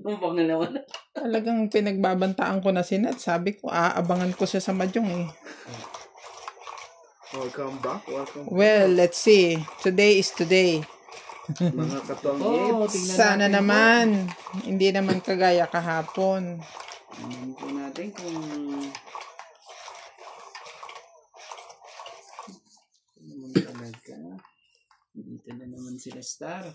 Ang naman. Talagang pinagbabantaan ko na si Nat. Sabi ko, aabangan ko siya sa Mahjong eh. Welcome back. Well, let's see. Today is today. Mga katong Sana naman, hindi naman kagaya kahapon. Tingnan po natin kung... naman talaga. Dito na naman sila star.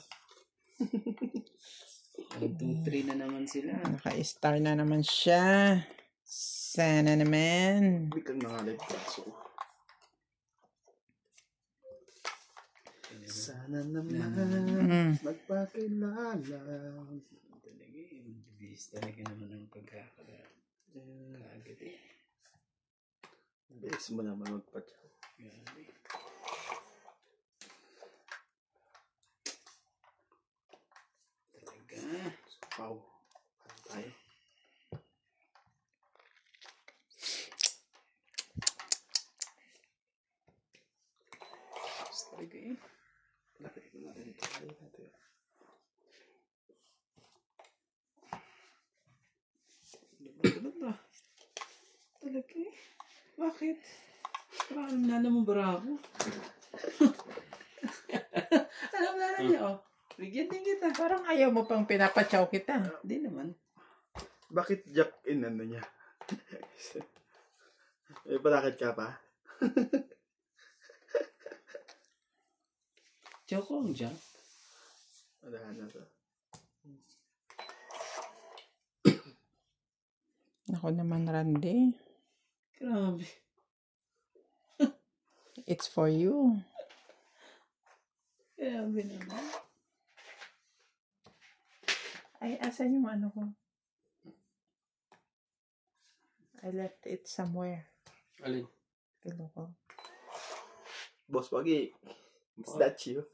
1, 2, 3 na naman sila. Naka-star na naman siya. Sana naman. Hindi kang nangalip kaso. Sana naman magpakilala. Talaga eh. Bilis talaga naman ang pagkakaagad eh. Bilis mo naman magpatyaw. Grabe. Talaga. Wow. Ano tayo? Talaga eh. Lapit ko natin ito. Talaga eh. Bakit? Parang nana mo bara ako. Alam na niya oh. Bigyan din kita. Parang ayaw mo pang pinapatsaw kita. Hindi naman. Bakit Jack inano niya? May palakad ka pa? Choco ang Jack. Wala na to. Ako naman, Randy. Grabe. It's for you. Grabe naman. Ay, asan yung ano ko? I left it somewhere. Alin? Pilo ko. Boss Pagi. Is that you?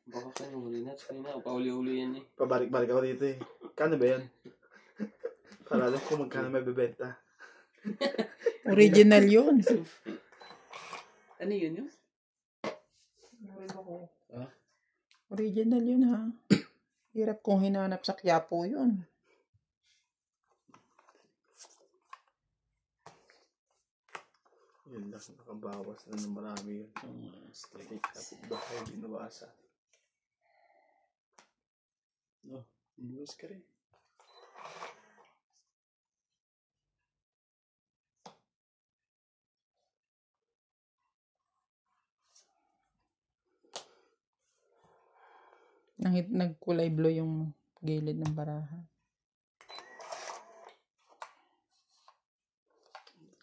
Baka kayo huli na. Kaya pauli-uli yan eh. Pabalik-balik ako dito eh. Kano ba yan? Para alam ko magkano may bebenta. Original yun. Ano yun yun? Ah? Original yun ha. Hirap kong hinanap sa Quiapo yun. Yun lang, nakabawas na ng marami yun. Straight kapit bahay, binawasa. No, binuwas ka rin. Nagkulay blue yung gilid ng baraha.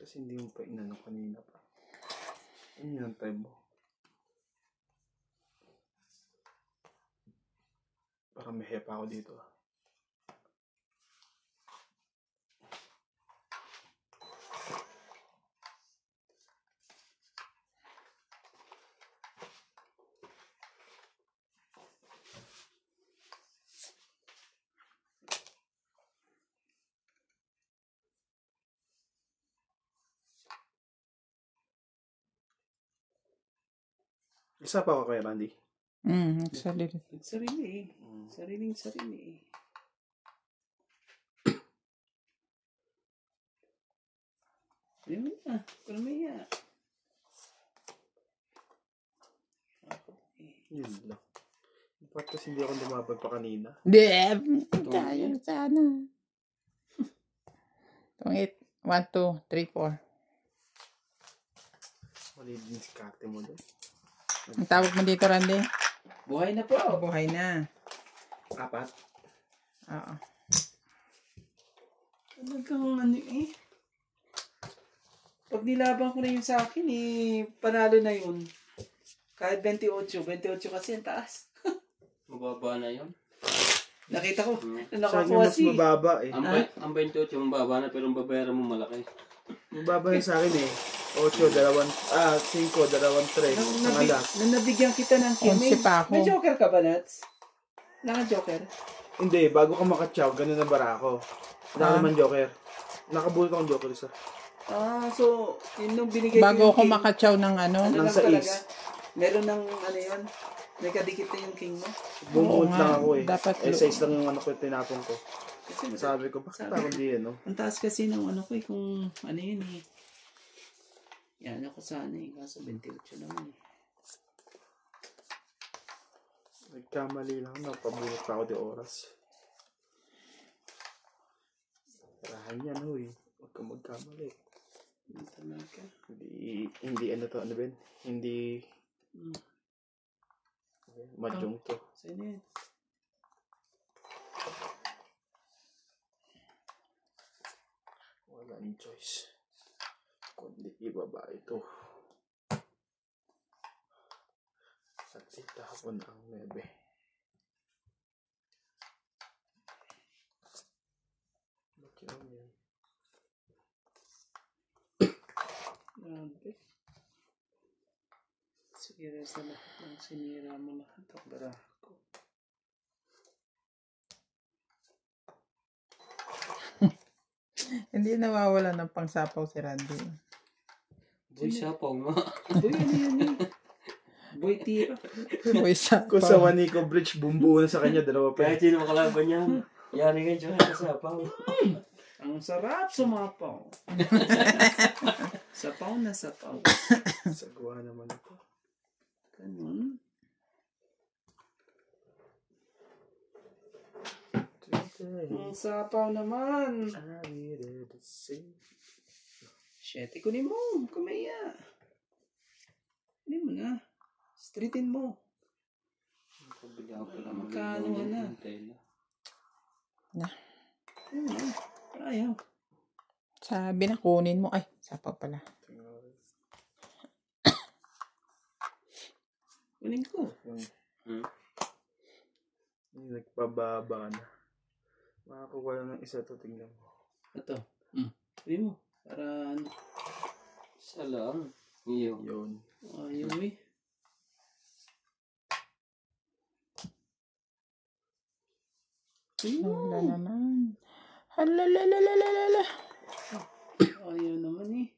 Kasi hindi mo pa inano kanina pa. Ano yung time mo? Parang may hepa ako dito. Isa pa ako kay Randy. Sarili. Sarili eh. Sariling-sarili eh. Yun na. Kurmiya. Yun lang. Bakit kasi hindi ako lumabag pa kanina? Tayo sana. Tungit. 1, 2, 3, 4. Mali din si kate mo doon. Ang tawag mo dito, Randy? Buhay na po. Buhay na. 4. Oo. Talagang ano eh. Pag nilaban ko na yun sa akin eh, panalo na yun. Kahit 28 kasi ang taas. Mababa na yun. Nakita ko, Sa akin nakakuha mas si... mababa eh. Ang 28 yung mababa na pero ang babayaran mo malaki. Mababa yun sa akin eh. 8, 5, 2, 3. Ang alas. Nung nabigyan kita ng team, 11 pa ako. may joker ka ba, Nats? Naka-joker? Hindi, bago ka makachow, ganun na bara ako. Wala ka naman joker. Nakabulot akong joker isa. So, yun nung binigay Bago ko ako makatsaw ng ano. ano Nang lang sa talaga. is. Meron ng ano yun, Nagkadikit na yung king mo. Bumuhod nga, lang ako eh. dapat size lang yung ano ko, tinapon ko. Kasi Sabi ko, bakit ako di ano? ang taas kasi ng ano ko eh, kung ano yun eh. Yan ako sana eh, kaso 28 naman eh. Nagkamali lang, napabunot pa ako di oras. Rahan yan, huy. Huwag kang magkamali. Ang talaga. Hindi ano to, ano ba yun? Hindi, madyong to. Sino yun? Walang choice. Kundi ibaba ito. At itapon ang 9. Ba't yun? Grabe. Sige, sa lahat ng sinira mo lahat ang barako. Hindi nawawala ng pangsapaw si Randy. Boy, sapaw nga. Boy, ano yun eh? Boy, tira. Boy, Kung sa sapaw. Wanico Bridge, bumbuo na sa kanya, dalawa pa. Kahit sino makalaban niya. Yari nga dyan sa sapaw. Ang sarap sumapaw. Sapaw na sapaw. Sagwa naman ito. Ganun. Ang sapaw naman. I needed to see. Shit, kunin mo. Kumaya. Kunin mo na. Streetin mo. Pabili ako pala Magkano ka na? Na. Ayun na. Ayaw. Sabi na kunin mo. Ay, sapaw pala. Kunin ko. Nagpababa na. Makakuha lang ng isa to, tingnan mo. Ito. Kunin mo. Para ano. Isa lang. Iyo. Yun. Ayaw eh. Hala naman. Halalalalala. Ayaw naman eh.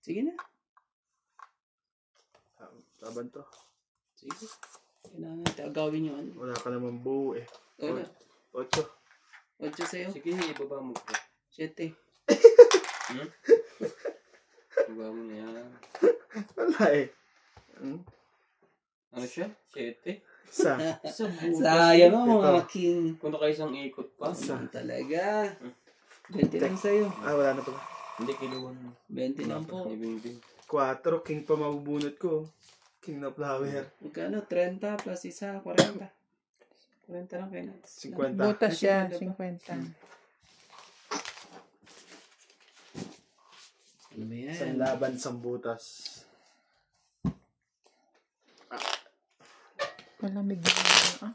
Sige na. Laban to. Sige. Kailangan natin agawin yung ano. Wala ka naman buo eh. Wala. 8. 8 sa'yo. Sige, ibaba mo ko. 7. Ibaba mo na yan. Wala eh. Ano siya? 7? Isa. Sa butas. Sayang mo mga Ito. king. Kung nakaisang ikot pa. Talaga. 20 lang sa'yo. Wala na pala. Hindi, kiluwan mo. 20 lang po. Ibing-bing. 4. King pa mabubunot ko. King na flower. Magkano? 30 plus isa, 40. 40 lang kayo na. 50. Butas siya, Kasi 50. Ano ba yan? Isang laban, isang butas. Malamig na.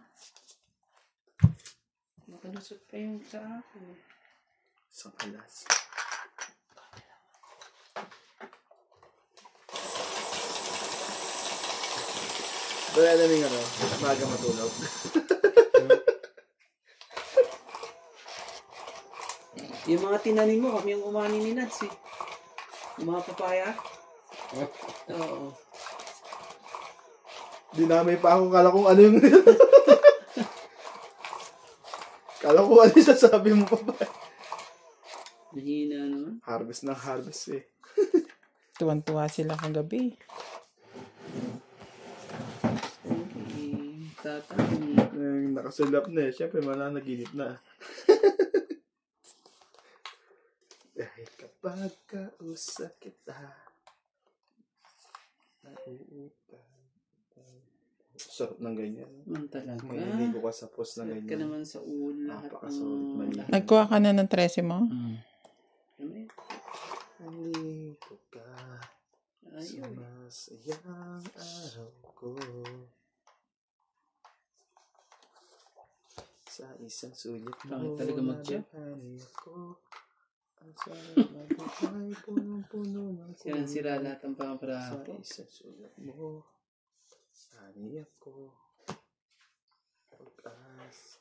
Nakalusot pa yung sa akin. Isang alas. Wala na rin ano, maga matulog. Yung mga tinanim mo, kami yung umani ni Nats eh. Yung mga papaya. Oo. Dinamay pa ako, kala kong ano yung... kala ko ano yung sasabi mo pa ba? Nahina naman. Harvest ng harvest eh. Tuwan-tuwa sila kagabi. Tatang. Nakasulap na eh. Siyempre, mananaginip na. Dahil kapag kausap kita, sarap ng ganyan. Man talaga. Mahilig ko ka sa post ng Sarap ka ganyan. naman sa ulo. Lahat Napakasulit ng... mali. Nagkuha ka na ng 13 mo? Ano Mahilig ko ka Ayaw eh. sumasayang araw ko. Sa isang sulit mo, Bakit talaga mag-chat? nadalhan ako. Ang sarap na buhay, punong-puno ng Sira lahat ang Sa pangaparapo. isang sulit mo, ani ako. Pag-as.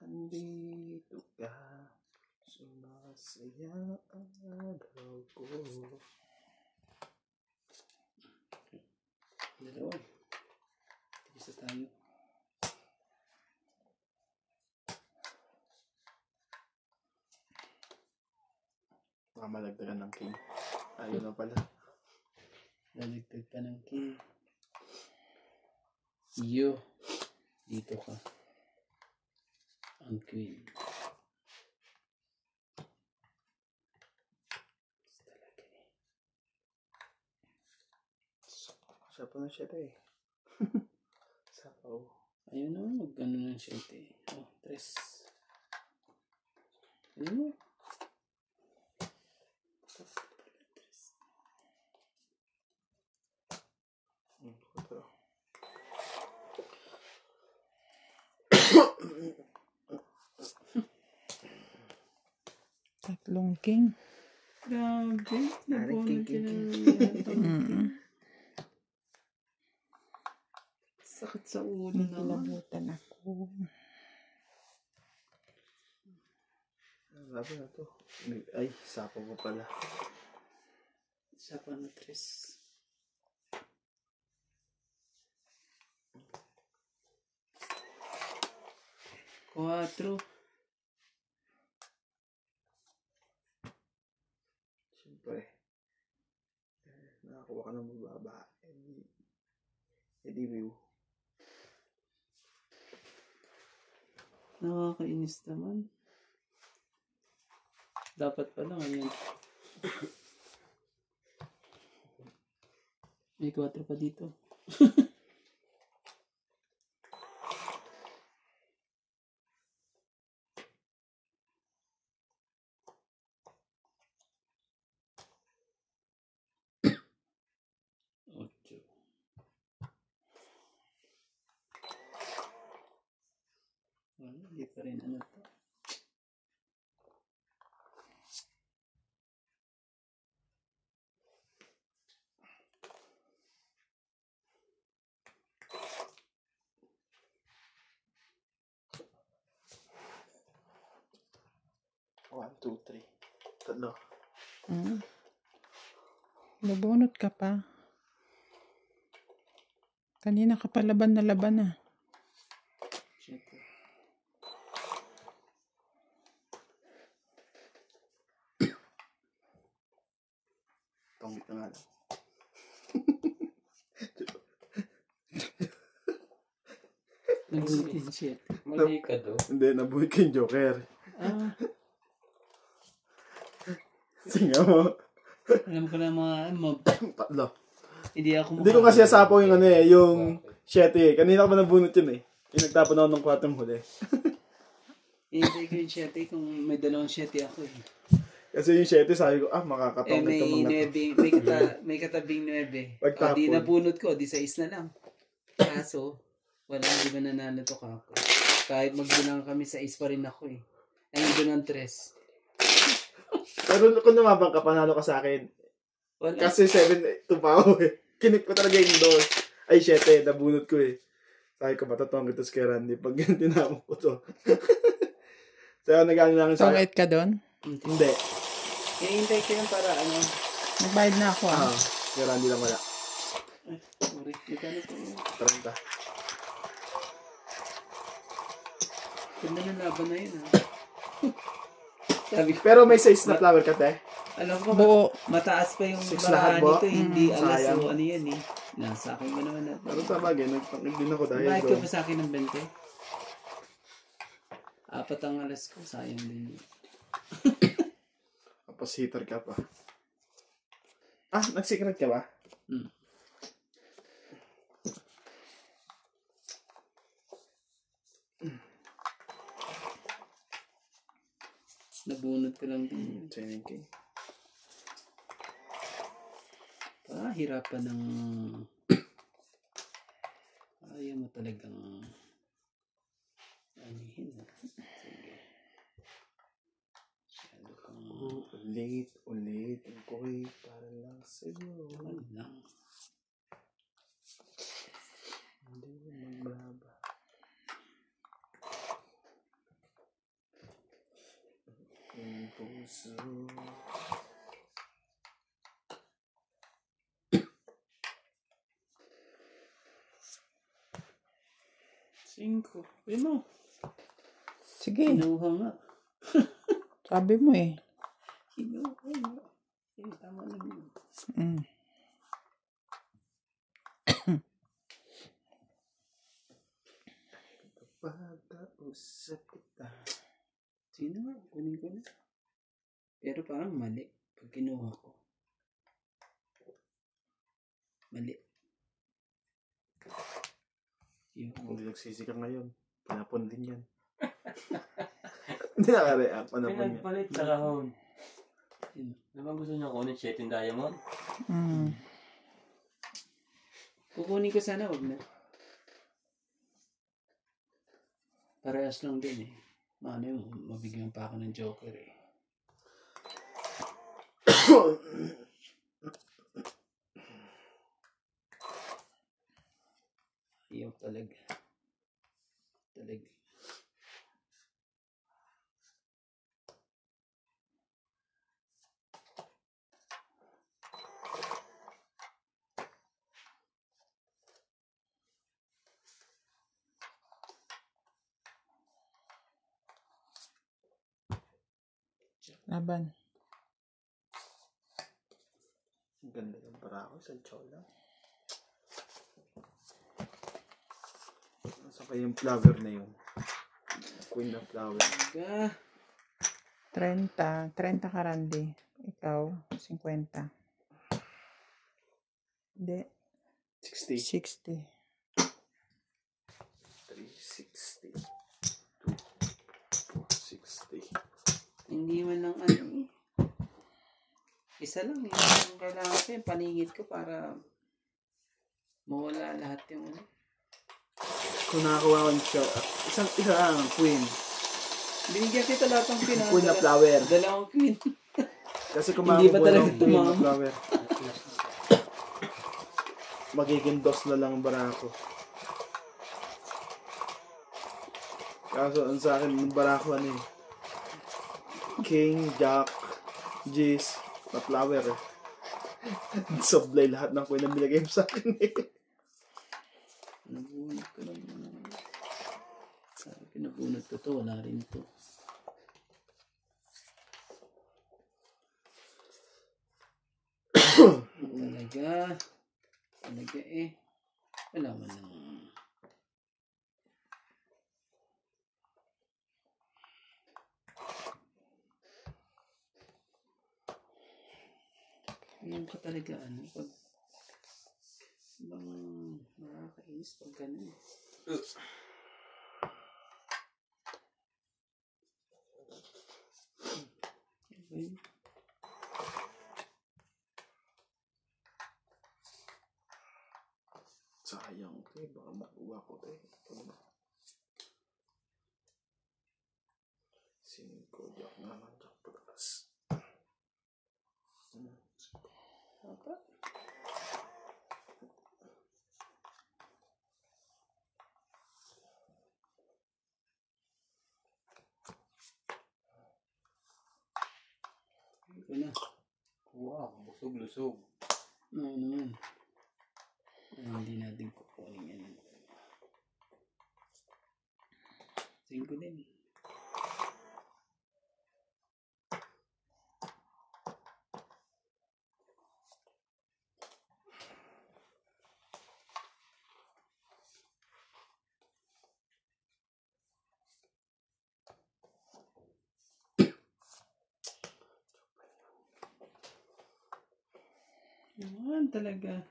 Andito ka, sumasaya ang araw ko. Dalawa. Isa tayo. Baka malagdagan ng king. Ayun na pala. Laligtag pa ng king. Yo. Dito ka. Ang queen. Siya pa na siya eh. Sapaw. Ayun na, mag-ano ng 7. Oh, 3. Ayun na. Ito. Tatlong king. Grabe. Nabunod King. Sakit sa ulo naman. Nilabutan ako. Labi na to. Ay, sapaw ko pala. Isa pa na 3. 4. Siyempre. Nakakuha ka ng mababa. Edi view. Nakakainis naman. Dapat pala ngayon. May 4 pa dito. Ocho. Wala, hindi pa rin ano to. One, two, three. Tatlo. Nabunot ka pa. Kanina ka pa laban na laban ah. 7. Tongit na nga lang. Nag-7. 7. Mali ka do. Hindi, nabuhay ko yung Joker. Ah, Singa mo. alam ko na mga Tatlo. hindi ako Hindi ko kasi asapaw yung ano eh, yung 7 eh. Kanina ko pa nabunot yun eh. Yung nagtapon ako ng 4 huli. hindi ko yung 7 kung may 2 7 ako eh. Kasi yung 7 sabi ko, Eh makakatongit may ka mga 9, may katabing 9. Pagtapon. Di nabunot ko, di 6 na lang. Kaso, wala, hindi ba nanalo to kako. Kahit magbilang kami, 6 pa rin ako eh. Ayun doon ang 3. Pero kung lumabang ka, panalo ka sa akin. Wala. Kasi 7 to pa ako eh. Kinip ko talaga yung 2. Ay, 7, nabunot ko eh. Sabi ko, matatong ito kay Randy pag tinapon ko to. So, nag-ano lang sa akin. Tongit ka doon? Hindi. Hihintay ko yun para ano. Nagbayad na ako ah. Kay Randy lang wala. Ay, sorry. Magkano po yun? 30. Ganda ng laban na yun ha. Sabi ko, Pero may size na flower cut eh. alam ko, Buo. mataas pa yung 6 barahan lahat ba? nito. Hindi alas sayang. o ano yan eh. Nasa akin ba naman natin? Pero sa bagay, nagpangit din ako dahil Bakit ka doon. ba sa akin ng 20? 4 ang alas ko. Sayang din yun. Tapos hitter ka pa. Nag-secret ka ba? Hmm. Nabunot ko lang din. Signing king. Hirapan ng... Ayaw mo talagang... Anihin. Sige. Masyado kang... Ulit. Ang kuwi para lang sa'yo. Ano lang. Hindi mo magbaba. puso. Cinco. Uy mo. Sige, Kinuha nga. sabi mo eh. Kinuha nga. Tama lang yun. Mm. Pagkausap kita. Sino nga? Kunin ko na. Pero parang mali. Pag kinuha ko. Mali. Yun. Hindi nagsisi ka ngayon. Pinapon din yan. Hindi nakareact. Ano po niya? Pinagpalit sa kahon. Yun. Naman gusto niyo kunin 7 diamond? Mm. Kukunin ko sana, wag na. Parehas lang din eh. Ano yun, mabigyan pa ako ng joker eh. Ayaw talaga. Talaga. Laban. Ang ganda ng barako sa chola. Nasa kayo yung flower na yun? Queen of flower. Talaga. 30 ka, Randy. Ikaw, 50. Hindi, 60. 60. 360. 460. Hindi man lang ano eh. Isa lang eh. Ang kailangan ko yung paningit ko para mawala lahat yung ano. Kung nakakuha ko siya, isa lang, queen. Binigyan kita lahat ng queen. Queen of flower. Dalawang queen. Kasi kung Hindi ba makakuha talaga ng queen tumama? of flower, magiging dos na lang ang barako. Kaso ang sa akin, yung barako ano eh. King, Jack, G's, na flower eh. Sablay lahat ng queen na binigay mo sa akin eh. Pinabunot ko lang. Sabi, pinabunot ko to. Wala rin to. Talaga. Talaga eh. Wala man lang. Ngayon ka talaga ano. Pag bang nakakainis pag ganun. Okay. Sayang ko eh, baka makuha ko eh. 5, Jack naman, Jack pataas. Apa? Ito na. Wow, busog-lusog. Oo naman. Hindi natin kukunin yan. 5 din. Naman talaga.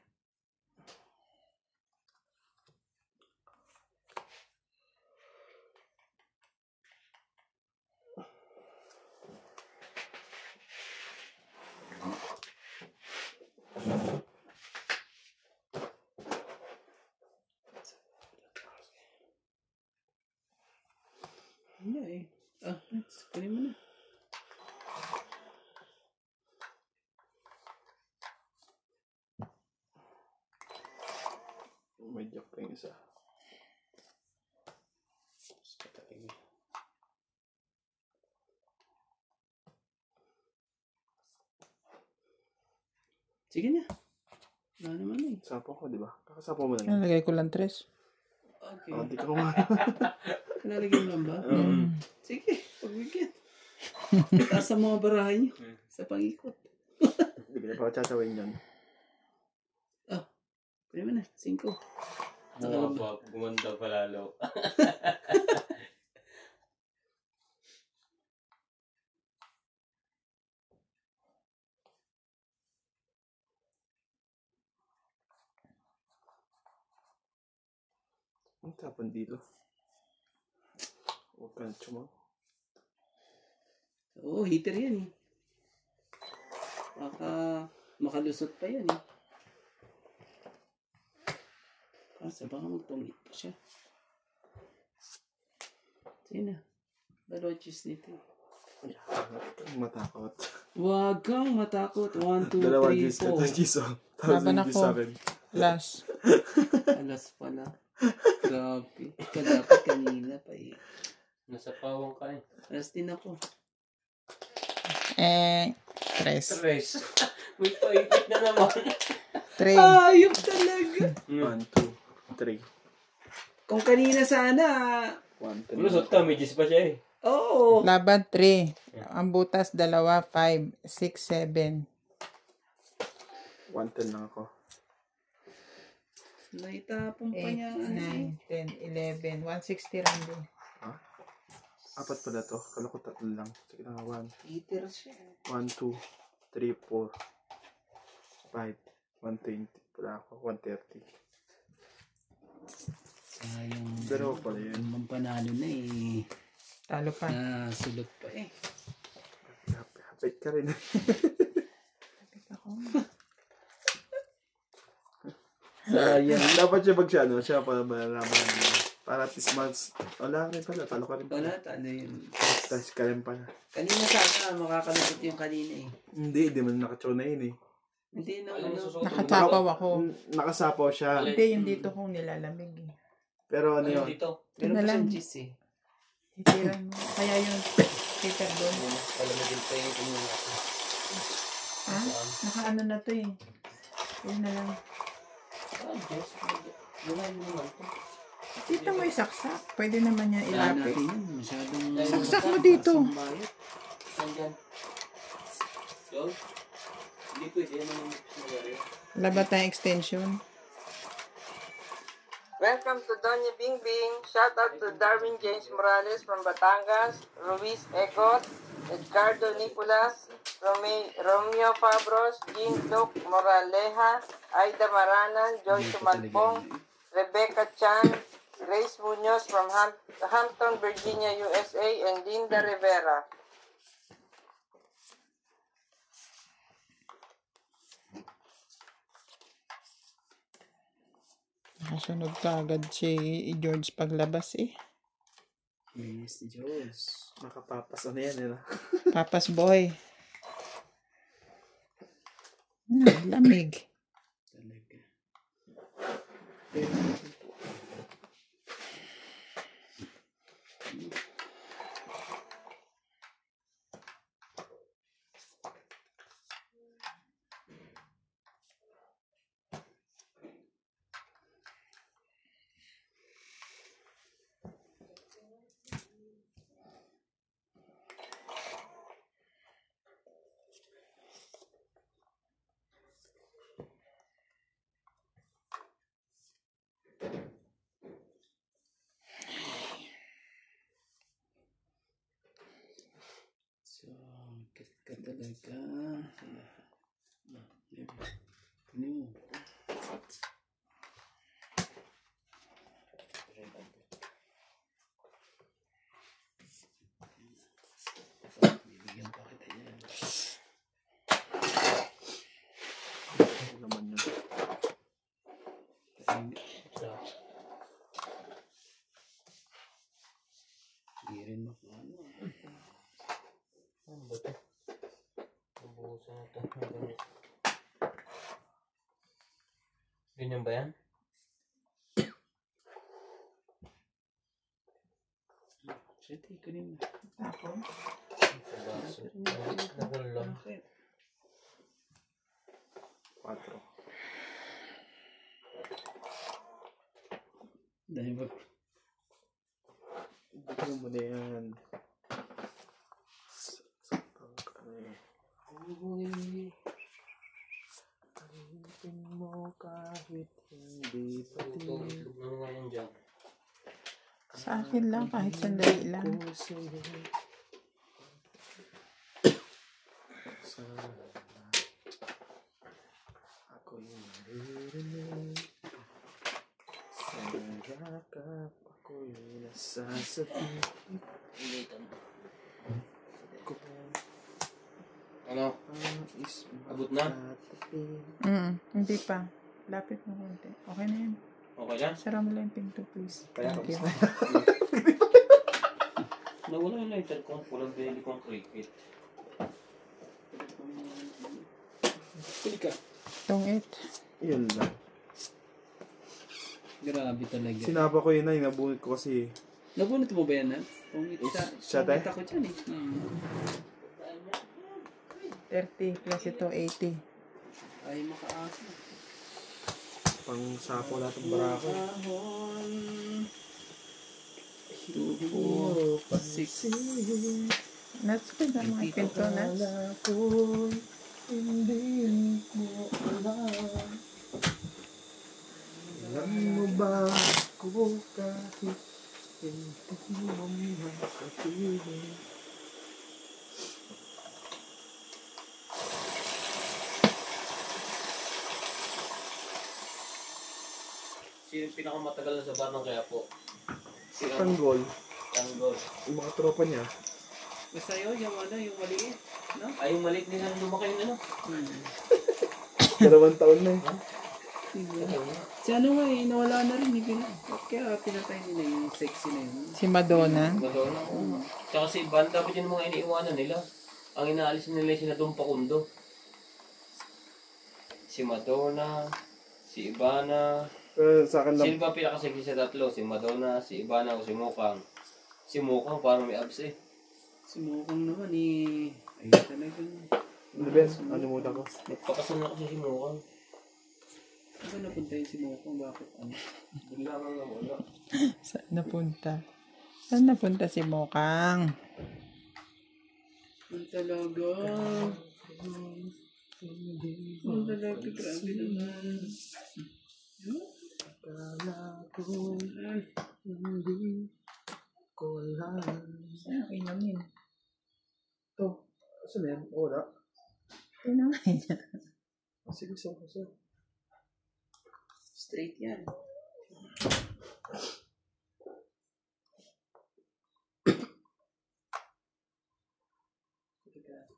Hindi eh. Let's kunin mo na. May Jack pa yung isa. Patayin. Sige na. Wala naman eh. Sapo ko, di ba? Kakasapo mo na lang. Nalagay ko lang 3. Okay. Hindi ka kumana. Lalagyan lang ba? Sige, pagbigyan. Taas sa mga barahan nyo. Sa pag-ikot. Hindi ka na pa tsatawin yun. Pwede mo na. 5. Gumanda pa lalo. Ang tapon dito. Huwag ka na tsumaw. Oo, heater yan eh. Baka makalusot pa yan eh. Kasi baka magpungit pa siya. Sige na. 2 cheese nito. Matakot. Huwag kang matakot. 1, 2, 2 3, cheese. 4. 2 cheese, oh. Tapos Laban yung cheese ako. sa akin. Last. Alas pala. Grabe. Ikaw dapat kanina pa eh. Nasa pawang ka eh. Alas din ako. 3. Stress. May paikot na naman. 3. Ayok talaga. 1, 2, 3. Kung kanina sana. 1, 3. Lusot ka, may gis pa siya eh. Oo. Laban 3. Ang butas 2, 5, 6, 7. 110 lang ako. Naitapon pa 8, niya. 9, 10, 11. 160 lang din. Apat pala to. Kala ko 3 lang. Sige na, 1. Heater siya. 1, 2, 3, 4, 5, 120. Pala ako, 130. Sayang. Pero pala yun. Mampanalo na eh. Talo pa. Sulot pa eh. Hapit ka rin. Ako. Sayang. Dapat siya siya, no? Siya para malaman. Para at least months. Wala rin pala. Talo ka rin pala. Wala, talo yun. Tapos ka rin pala. Kanina sana, makakalusot yung kanina eh. Hindi man nakatsyo na yun eh. Hindi na Ano ano. susuot? Nakasapaw ako. Nakasapaw siya. Hindi, yung dito kong nilalamig eh. Pero ano Ano yun? dito? Meron na pa lang. siyang cheese eh. Titiran mo. Kaya yung paper doon. Palamigin pa yung tingin ako. Ha? Nakaano na to eh. Yun na lang. Diyos. Gulay mo naman ito. Dito mo isaksak. Pwede naman niya Wala ilapit. natin yun. Masyadong... Saksak mo dito. Bayad. Nandyan. Yun? Hindi pwede naman magari. Wala ba tayong extension? Welcome to Doña Bing Bing. Shout out to Darwin James Morales from Batangas, Luis Egot, Edgardo Nicolas, Romeo Fabros, Jean Luc Moraleja, Aida Maranan, Joy Tumalpong, Rebecca Chan, Grace Munoz from Hampton, Virginia, USA, and Linda Rivera. Nakasunod ka agad si George paglabas eh. Yes, Diyos. Makapapas. Ano yan yun? Papas boy. Lamig. Talaga. So, kit ka talaga. Ano mo? Bibigyan pa kita yan. Ano naman yun? Hindi rin makaano. Ano ba ito? Ubuhusan na ito. Ganyan ba yan? Shit, ikunin mo. Tapon. Sa baso. Nagulong. Bakit? 4. Dahil ba? Bigyan mo na yan. Alitin mo kahit hindi pati. Ano nga yan dyan? Sa akin lang, kahit sandali lang. Sana ako'y maririnig. Sa yakap ako'y nasasabi. Ko Ano? is Abot na? makatabi. Hindi pa. Lapit mo konti. Okay na yan. Okay lang? Sara mo lang yung pinto, please. Kaya Thank you. Nawala yung lighter ko. Walang belly kong cricket. Pili ka. Tungit. Yun lang. Grabe talaga. Sinapa ko yun na, nabunot ko kasi. Nabunot mo ba yan, ha? Pungit Siya, te? Pungit ako dyan, eh. 30 plus ito, 80. Ay, makaasa. Pang sapo lahat ng barako. Ahon. 2, 4, 6. Nuts ko na mga pinto, nuts. Ako'y hindi mo alam. Alam mo ba ako kahit hindi mo masasabihin. Sino yung pinakamatagal na sa bar ng kaya po? Si Tanggol, Tanggol. yung mga tropa niya. Basta yun, yung ano, yung maliit. No? Ay, yung maliit nila lumaki yung ano. 2 taon na eh. Si ano nga eh, nawala na rin. Kaya pinatay nila yung sexy na yun. Si Madonna. Madonna. Tsaka si Ivan, dapat yung mga iniiwanan nila. Ang inaalis nila yung sinadong pakundo. Si Madonna, si Ivana. Pero sa akin lang, Sino ba pinakaseksi sa tatlo? Si Madonna, si Ivana o si Mukang? Si Mukang parang may abs eh. Si Mukang naman eh. Ay, talaga. ano ba yan? Ano muna ko? Nagpakasal na kasi si Mukang. Saan napunta yun si Mukang? Bakit ano? Bigla kang nawala. Saan napunta? Saan napunta si Mokang? Ang talaga. Ang talaga. Grabe naman. Akala ko hindi ko alam. Okay namin. Ito, saan yan? Wala. Tinangay niya. Sige, sige. Straight yan.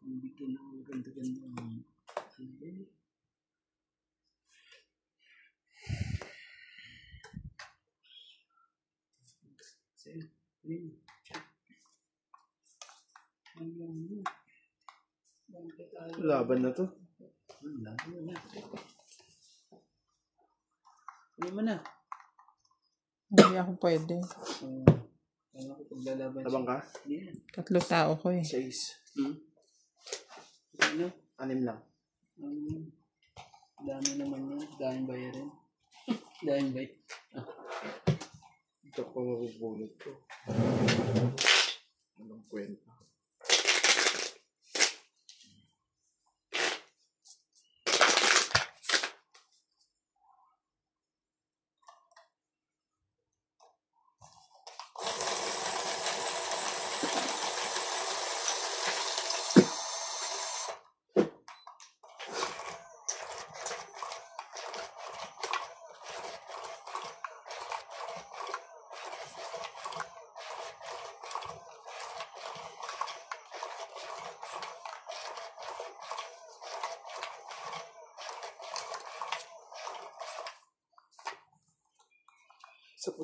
Ang bigyan ng ganda-ganda. Laban na to. Ano mo na? Hindi ako pwede. Kaya ako paglalaban Labang ka? Yeah. 3 tao ko eh. 6. Ano? 6 lang. Dami naman yan. Daming bayarin. Daming bay. Ito ko mabubunod ko. Anong kwenta?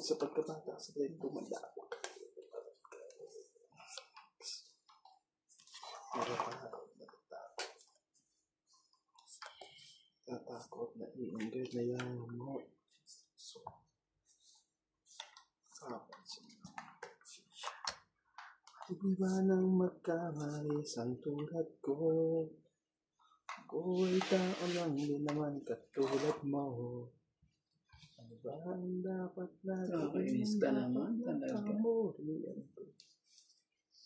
Sa pagkabata, sa rin tumanda ako. Tatakot na iinggit na yan mo. So, kapag siya. Di ba nang magkamalis ang tulad ko? Ako'y tao lang din naman katulad mo. Ano ba ang dapat na Nakakainis ka naman talaga.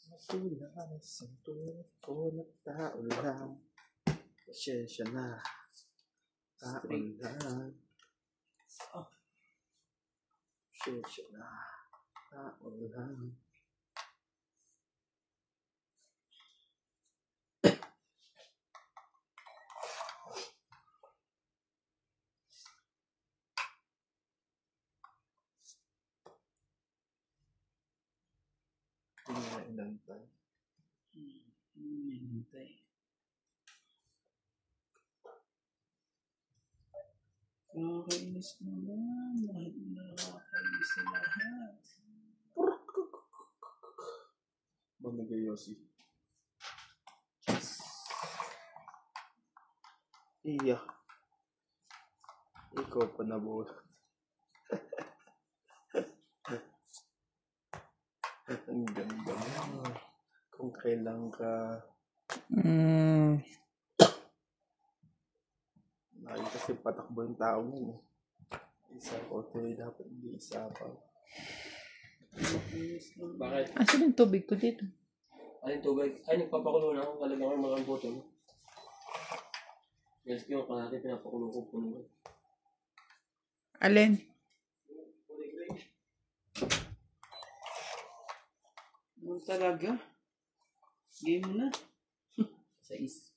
Matulas ang tulad ko na tao lang. Pasensya na. Tao lang. Pasensya na. Tao lang. Inantay. Hinihintay. Nakakainis naman. Nakakainis na lahat. Mamigay Yossi. Iya. Ikaw pa nabulat. Ang ganda mo. Kung kailan ka lagi kasi patakbo yung tao nun eh. Isa ko, dapat hindi isa pa. Bakit? Asan yung tubig ko dito? Ano yung tubig? Ay, nagpapakulo na ako. Talagang may mga buto. Yes, yung kalahati pinapakulo ko po naman. Alin? Ano talaga? Game mo na. 6.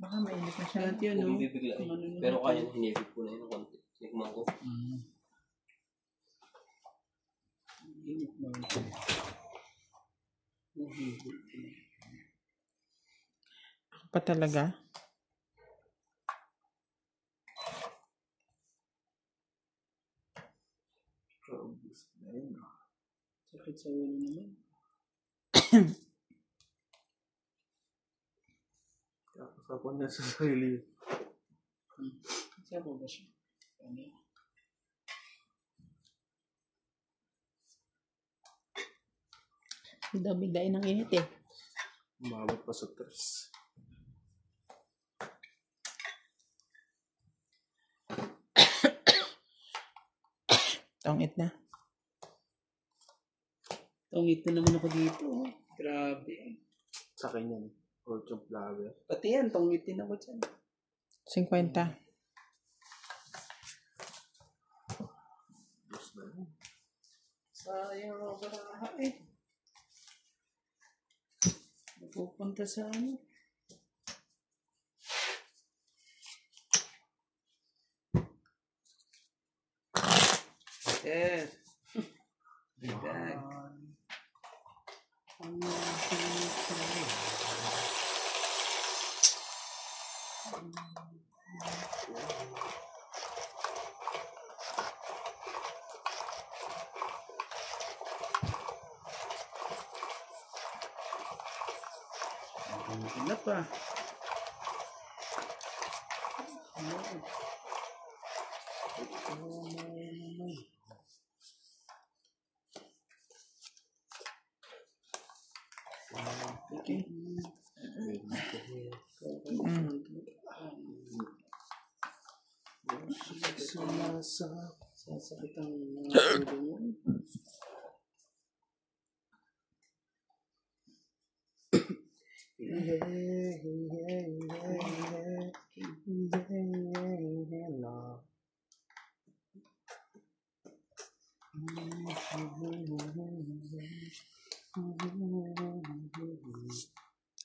Baka mainit na siya. Lahat yun, no? Hindi bibigla eh. Ano na Pero lang. kaya na hinipid ko na yun ng konti. Tikman ko. Init na ito. Nahihigit ko na. Pa talaga? Kaubos na yun. Sakit sa ulo naman. Kakasapan niya sa sarili. Saan po ba siya? Ano? Bigda-bigdain ng init eh. Umabot pa sa 3. Tongit na. Tungit na naman ako dito. Oh. Grabe. Sa akin yan. Pork chop flower. Pati yan, tungit din ako dyan. 50. Ubos na yun. Sayang ako baraha eh. Napupunta sa ano. Yes. Big bag. Ano pa? Okay. Sasakit ang ulo mo.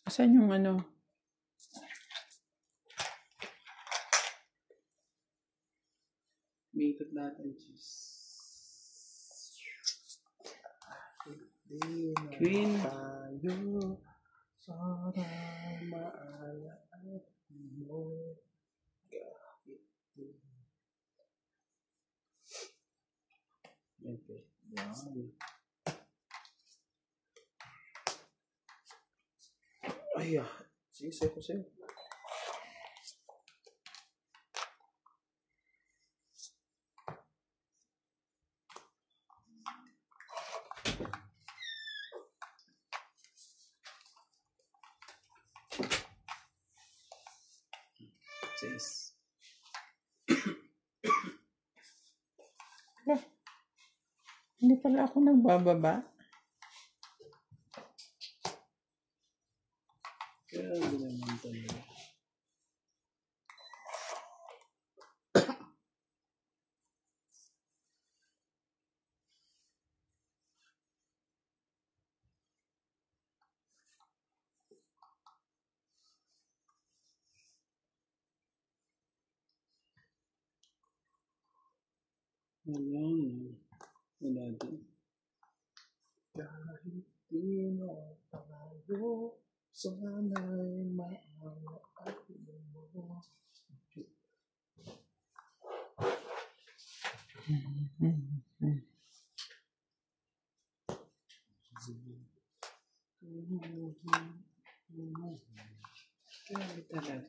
Asan yung ano? May ikot natin, cheese. Queen. Tayo sana maalaan mo kahit Okay. yan. Ay, sige, sa'yo. 6. Hindi pala ako nagbababa. Grabe naman talaga. Wala din. Kahit di mo tayo, sana'y maaakin mo. Grabe talaga.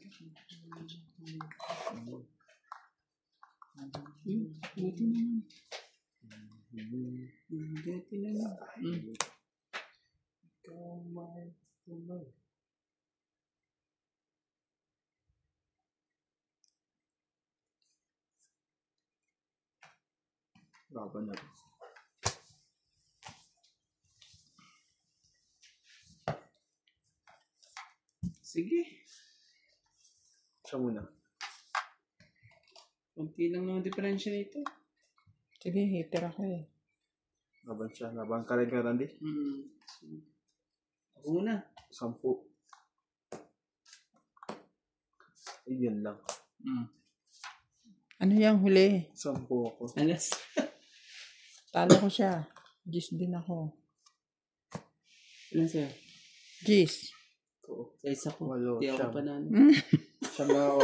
Buti naman. Buti naman. Ikaw may tumay. Laban na. Sige. Siya muna. Kunti lang naman diferensya nito. Sige, hater ako eh. Laban siya. Laban ka rin ka, Randy. Ako muna. 10. Yun lang. Ano yung huli? 10 ako. Alas. Talo ko siya. Gis din ako. Ilan sa'yo? Gis. Sa isa ko. Walo, Di ako siyam. panalo. Siyam lang ako.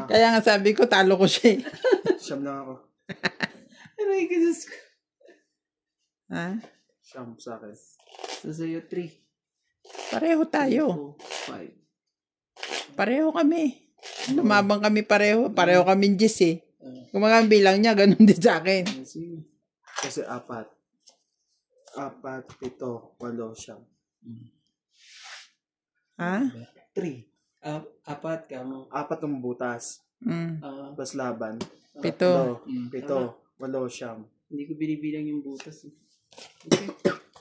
Kaya nga sabi ko, talo ko siya eh. Siyam lang ako. Aray, Jesus ko. Ha? Siyam sa akin. So sa'yo, 3. Pareho tayo. 5. Pareho kami. Lumabang kami pareho. Pareho kami Gis eh. Kung mga bilang niya, ganun din sa akin. Sige. Kasi 4. 4, 7, 8, siyam. Ha? 3. 4 ka mo. 4 ng butas. Tapos laban. 7. 7, 8, siyam. Hindi ko binibilang yung butas. Okay.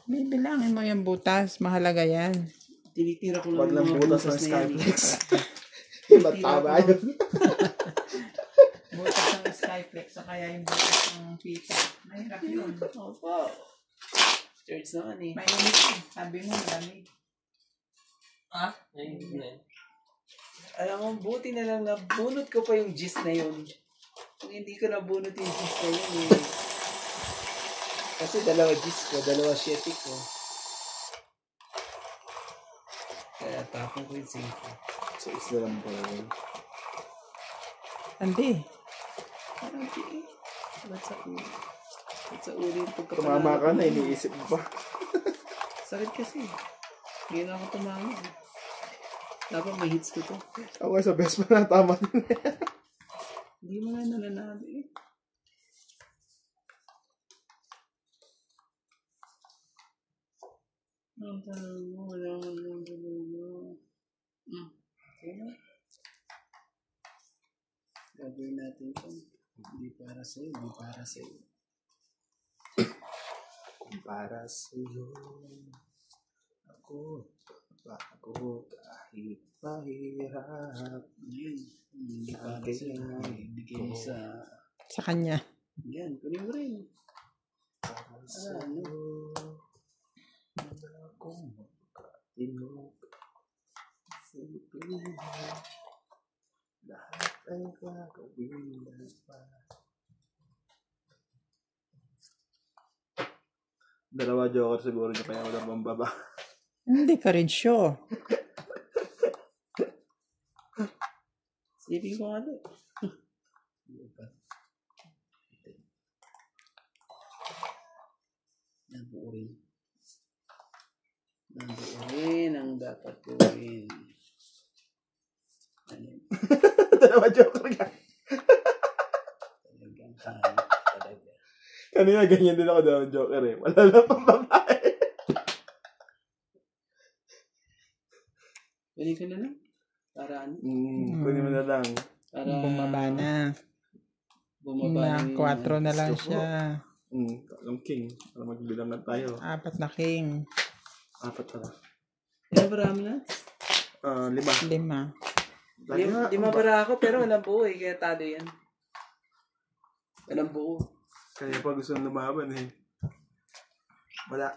Bibilangin mo yung butas. Mahalaga yan. Tinitira ko lang Wag lang yung mga butas ng na yan. Skyflex. Ba't tama yun? Butas ng Skyflex. O kaya yung butas ng pita. Mahirap yun. Opo. Church naman eh. Mainit eh. Sabi mo, malamig. Ayun na yun. Alam mo, buti na lang nabunot ko pa yung gist na yun. Kung hindi ko nabunot yung gist na yun eh. Kasi 2 gist ko, 2 shitty ko. Kaya tapon ko yung 5. So, isa lang pala yun. Hindi. Parang di eh. Ba't sa ulo? Ba't sa ulo yung pagkapanalo? Tumama ka na, iniisip mo pa. Sakit kasi. Ngayon ako tumama. Dapat may hits ko to. Ako sa best pa na tama din. Hindi mo nga nananalo eh. Ang tanong mo, wala mo lang mo. Okay na. Gagawin natin ito. Hindi para sa'yo, hindi para sa'yo. Kung para sa'yo, ako, bago kahit mahirap. Yan. Hindi para sa'yo. Ibigay sa... Sa kanya. Yan, kunin mo rin. Para sa'yo, wala akong magkatinog. Silipin, lahat ay gagawin pa. 2 joker siguro niya kaya wala bang baba. Hindi ka rin sure. Silipin ko nga doon. Nabuo rin. Nabuo rin ang dapat gawin. Ano yun? 2 joker ka. Talagang hanap talaga. Kanina ganyan din ako 2 joker eh. Wala lang pang babae. Pwede ka na lang? Para ano? Kunin mo na lang. Para Bumaba na. bumaba Na, yung 4 na lang Gusto ko. siya. Tatlong king. Para magbilang na tayo. 4 na king. 4 pala. Ilan marami na? 5. 5. Lima bara ako pero walang buo eh. Kaya talo yan. Walang buo. Kaya pa gusto nang lumaban eh. Wala.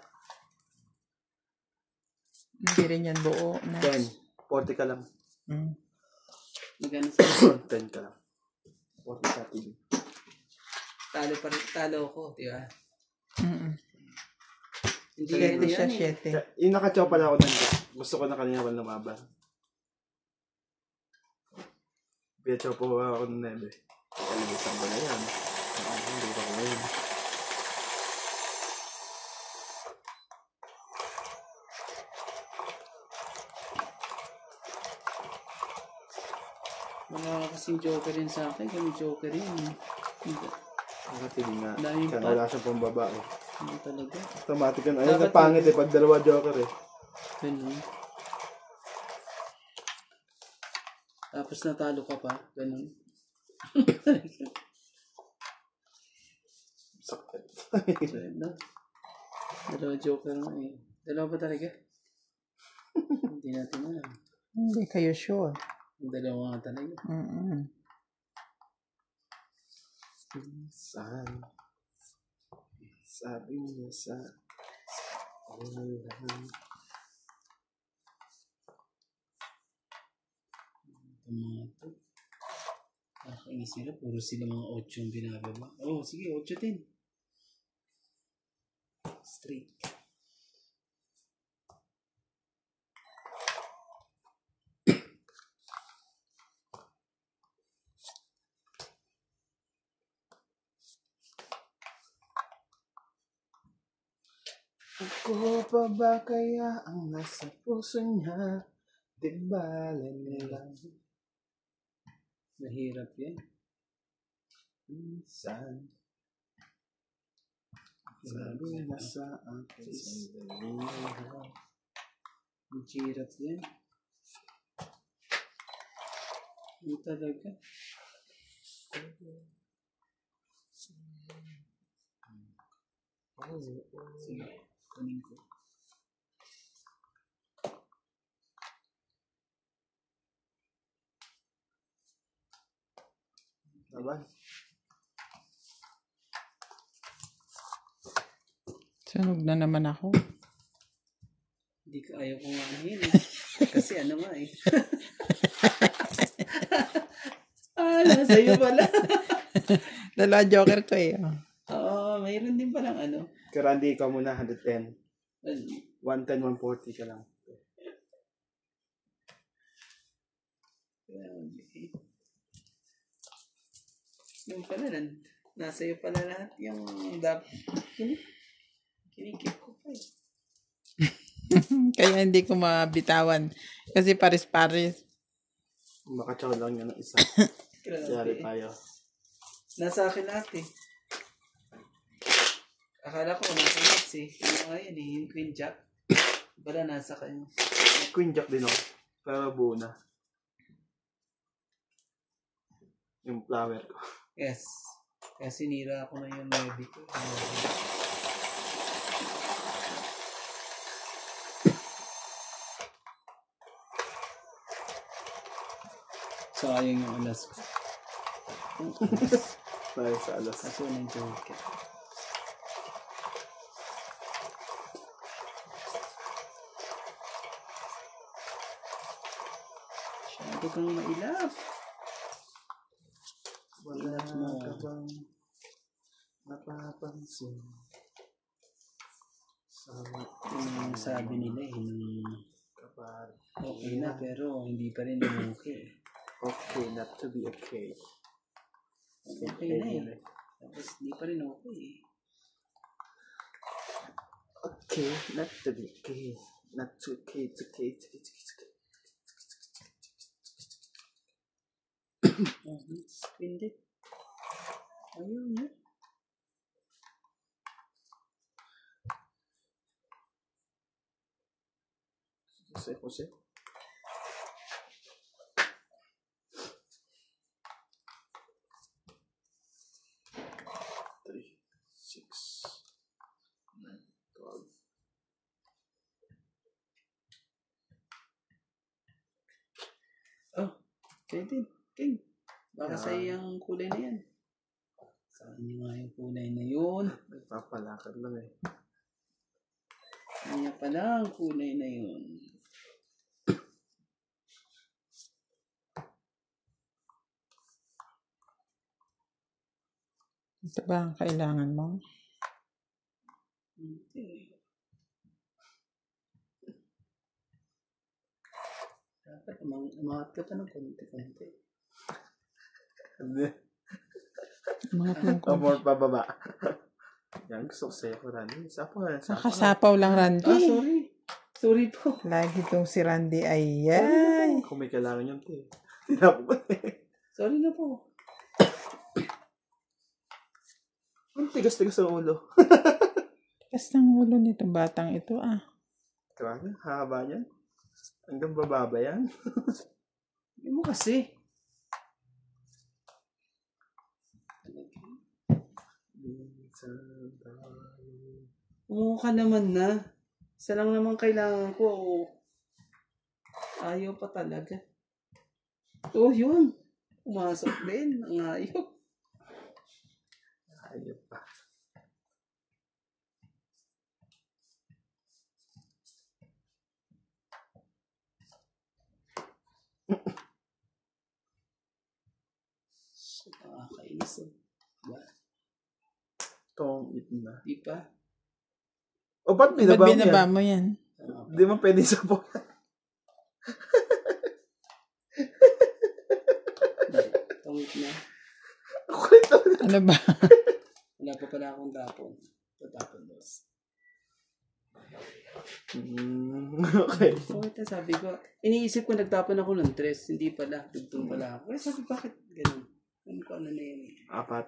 Hindi rin yan buo. 10. 40 ka lang. Magano sa 10 ka lang. 40 sa atin. talo pa rin. Talo ko. Di ba? Hindi Hindi ganito siya yan eh. 7. Yung nakachow pala ako nandiyan. Gusto ko na kanina wala lumaban. Piyachow po ako ng 9. Kalimutan ko na yan. Hindi ko ngayon. Mga kasing joker rin sa akin. Kami joker rin. Hindi Nakatingin nga. Daming Kaya pot. wala siyang pang babae. hindi talaga. Automatic yun. Ayun, Dapat napangit eh. Pag dalawa joker eh. Ganun. Tapos natalo ka pa. Ganun. Sakit. So, yun na. Dalawa joker na eh. Dalawa ba talaga? Hindi natin na. Hindi kayo sure. Dalawa nga talaga. Saan? Sabi niya sa... Mga to. Nakakainis nila. Puro sila mga 8 yung binababa. Oh, sige. 8 din. Straight. Ako pa ba kaya ang nasa puso niya? Di bala nila. Mahirap yan. Minsan. Sabi na sa akin sandali. Mahirap yan. Hindi talaga. Sige. Kunin ko. Laban. Sunog na naman ako. Hindi ka ayaw ko nga yun eh. Kasi ano nga eh. Nasa iyo pala. Dalawa joker ko eh. Oo, mayroon din palang ano. Karandi, ikaw muna, 110. Ano, 110, 140 ka lang. grabe. Yung pala, nasa iyo pala lahat yung kinikip ko pa eh. Kaya hindi ko mabitawan. Kasi pares-pares. Makachow lang yan ng isa. Grabe Yari eh. tayo. Nasa akin lahat eh. Akala ko nasa nuts eh. Yung mga yun eh, yung Queen Jack. Bala nasa kanya. Queen Jack din ako. Pero buo na. Yung flower ko. Yes. Kaya sinira ako na yung maybe ko. Sayang yung alas ko. Tayo sa alas. Kaso ng joker. Masyado kang mailap. Wala mo. ka bang napapansin? Yung sabi nila eh, Kapag okay na pero hindi pa rin okay. okay not to be okay. Okay na eh. Tapos hindi pa rin okay eh. Okay not to be okay. Not to okay, it's okay, it's okay, it's okay, it's okay. Hindi. Ayun na. Jose. Pwede. King. Baka Yan. sa yung kulay na yan. Saan nyo nga yung kulay na yun? Nagpapalakad lang eh. Kanya pala ang kulay na yun. Ito ba ang kailangan mo? Hindi. Dapat umangat ka pa ng konti-konti. Hindi. Mga tungkol. More pababa. Yan, gusto ko sa'yo ko, Randy. Sapo nga. Nakasapaw lang, Randy. Sorry. Sorry po. Lagi tong si Randy ay yay. Kung may kailangan yun, te. Tinapo ko Sorry na po. Ang tigas-tigas ang ulo. Tigas ng ulo nitong batang ito ah. Grabe, haba niyan. Hanggang bababa yan. Hindi mo kasi. Oo ka naman na. Isa lang naman kailangan ko. Ayaw pa talaga. Oh, yun. Pumasok din. Ang ayaw. Ayun pa. Nakakainis eh. Diba? Tong it na. Di pa? O, ba't Ba't binaba mo binaba yan? mo yan? Hindi mo pwede sa po. Tungit na. Kulit na. Ano ba? Wala pa pala akong tapon. Tatapon, boss. Okay. Tungit na sabi ko. Iniisip ko nagtapon ako ng 3. Hindi pala. Dugtong pala ako. Kaya sabi bakit ganun? Ano ko ano na yun eh. 4.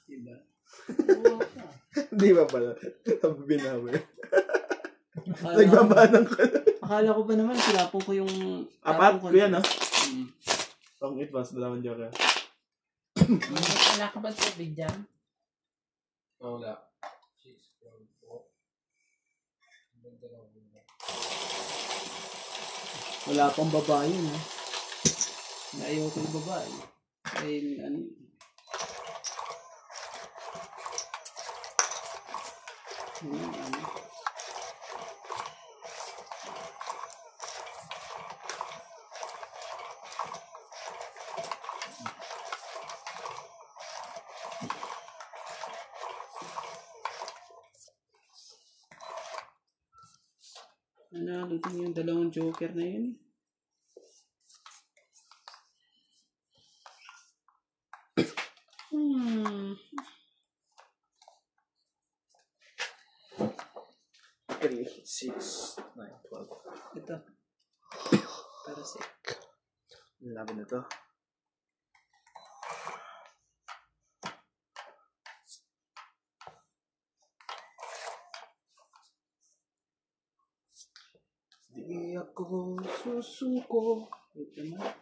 Diba? Oo ka. Hindi ba pala? Sabi binawi. Akala, Nagbabanang ka. akala ko ba naman sinapon ko yung... 4 ko yan, no? Hmm. Tong it was, dalaman joke. Wala ka ba tubig dyan? Wala. Wala pang babae yun, ha? Ayaw ko yung babae. Ay, ano... ano. Nanalo din yung dalawang joker na yun. Hmm. 3, 6, 9, 12. Ito. Para sa... Laban na to. Di ako susuko. Wait naman.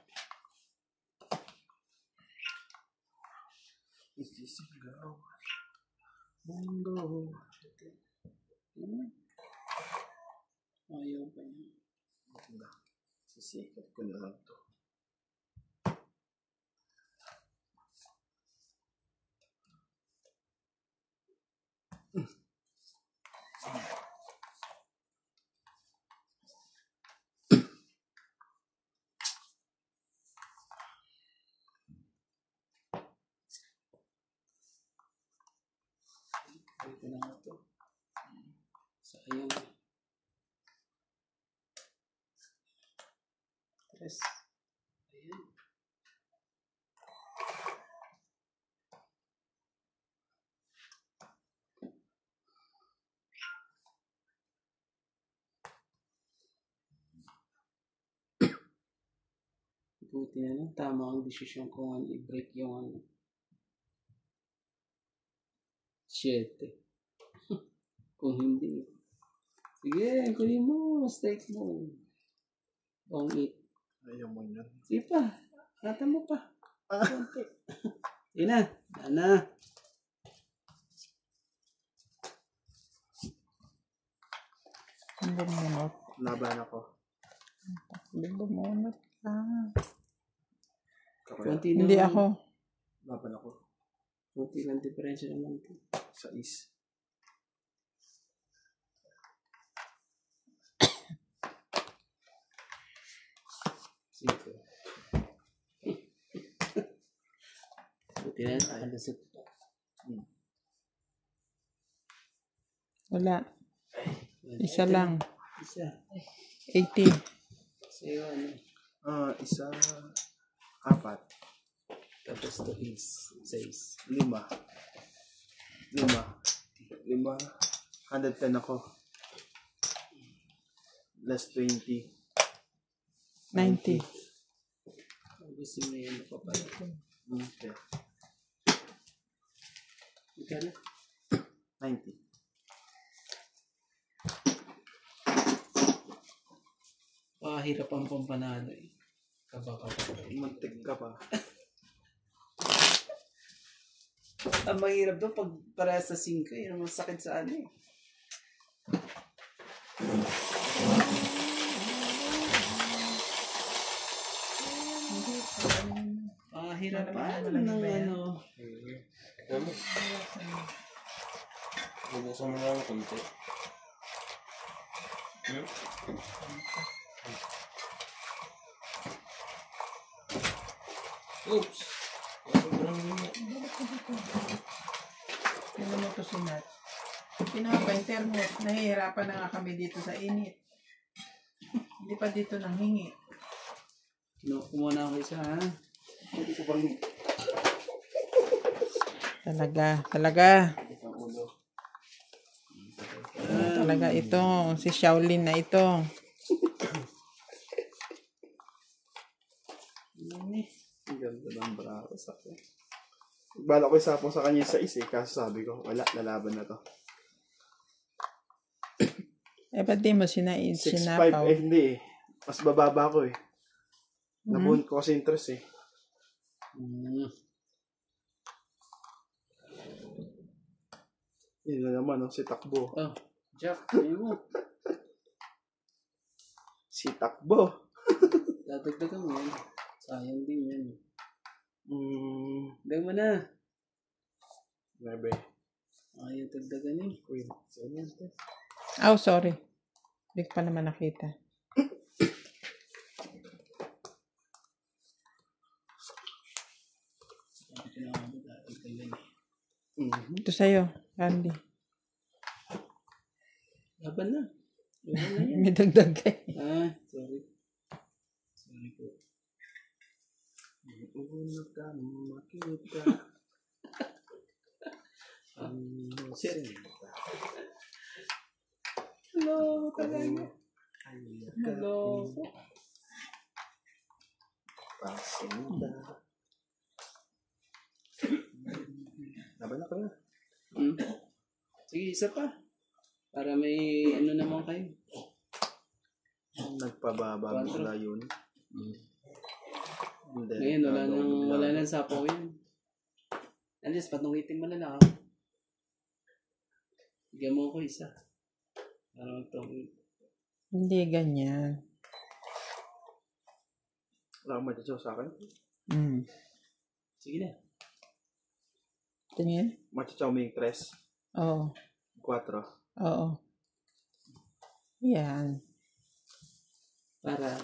Isisigaw. Mundo. Ano? Ayaw pa niya. Sisikat ko na lang to. Wait na nga ito. Sayang. Tres. Ayan. Buti na lang. Tama ang desisyon ko nga i-break yung ano. 7. Kung hindi. Sige, kunin mo. Stake mo. Long 8. Ayaw mo yun. Sige pa. Kata mo pa. Konti. Sige na. Ana. Ang ganda mo. Laban ako. Hindi bumunot ka. Konti lang. Hindi ako. Laban ako. Konti lang diferensya naman. Sa is. Siko. Buti na nakalusot pa. Wala. Isa lang. Isa. 80. Sa'yo ano. Isa. 4. Tapos to is 6. 5. 110 ako. Less 20. 90. Gusto mo yan pa pala. Okay. Magkano? 90. Hirap ang pampanalo eh. Kaba. Muntik ka pa. Ang mahirap doon pag parehas sa 5 yun ang masakit sa ano eh. Hirap pa ng ano. Alam mo? Lubusan mo lang konti. Oops! Ano mo to si Nat? Pinapay thermos. Nahihirapan na nga kami dito sa init. Hindi pa dito nanghingi. Kumuha na ako isa ha. Talaga. Talaga ito. Si Shaolin na ito. Ang ganda ng brakos ako. Bala ko isapong sa kanya sa is eh. Kaso sabi ko, wala, lalaban na to. Ba't di mo 6'5" sinapaw? hindi eh. Mas bababa ko eh. Nabuhon ko kasi interest eh. Yun na naman, si Takbo. Oh, Jack, ayun mo. Si Takbo. Dadagdagan mo yan. Sayang din yan. Dagdag mo na. 9. Ayaw dagdagan eh. Queen. Saan yan? Oh, sorry. Hindi ko pa naman nakita. Ito sa'yo, Randy. Laban na. Laban na yan. May dagdag kayo. Sorry. Sorry po. Una ka makita. Hello, talaga. Hello. Pasinta. Laban na kayo. Sige, isa pa. Para may ano naman kayo. Nagpababa mula yun. Ngayon, wala nang sapaw yan. At least, patungitin mo na lang. Bigyan mo ako isa. Para magtungit. Hindi ganyan. Wala kang matitsaw sa akin. Sige na. Tingin? Matitsaw mo yung 3. Oo. 4. Oo. Yan. Para,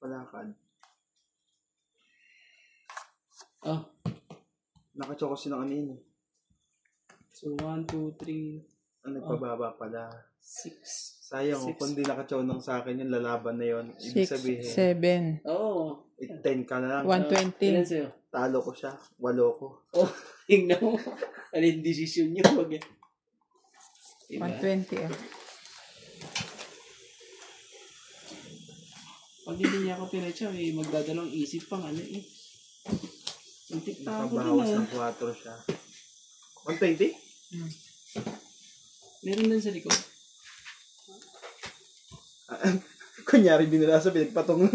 Palakad. Nakatsaw kasi ng ano yun eh. So, 1, 2, 3, Nagpababa pala. 6. Sayang, Six. kung di nakatsaw ng sa akin yung lalaban na yun. Ibig 6, sabihin, 7, Oo. 10 ka na lang. 120. Ilan sa'yo? Talo ko siya. 8 ko. Oh, tingnan mo. Ano yung decision nyo? Wag yan. Diba? 120 ah. Pag hindi niya ako pinatsaw, magdadalawang isip pang ano eh. Untik na ako Nakabawas din ng 4 siya. 120? Meron din sa likod. Kunyari binala sa pinagpatong.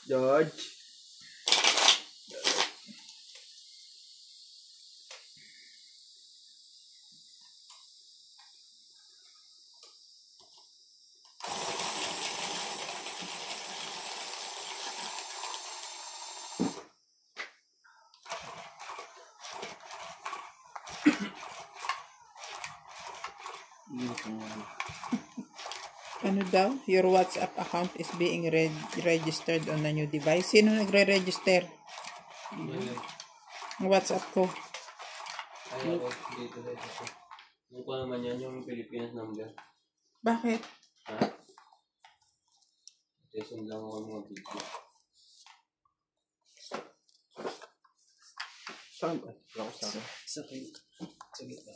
George. Ano daw? Your WhatsApp account is being registered on a new device. Sino nagre-register? Ang WhatsApp ko. Ay, ako, dito. Yung ko naman yan, yung Pilipinas number. Bakit? Ha? Session lang ako mga video. Saan ba? Wala ko sa akin. Sa gitna.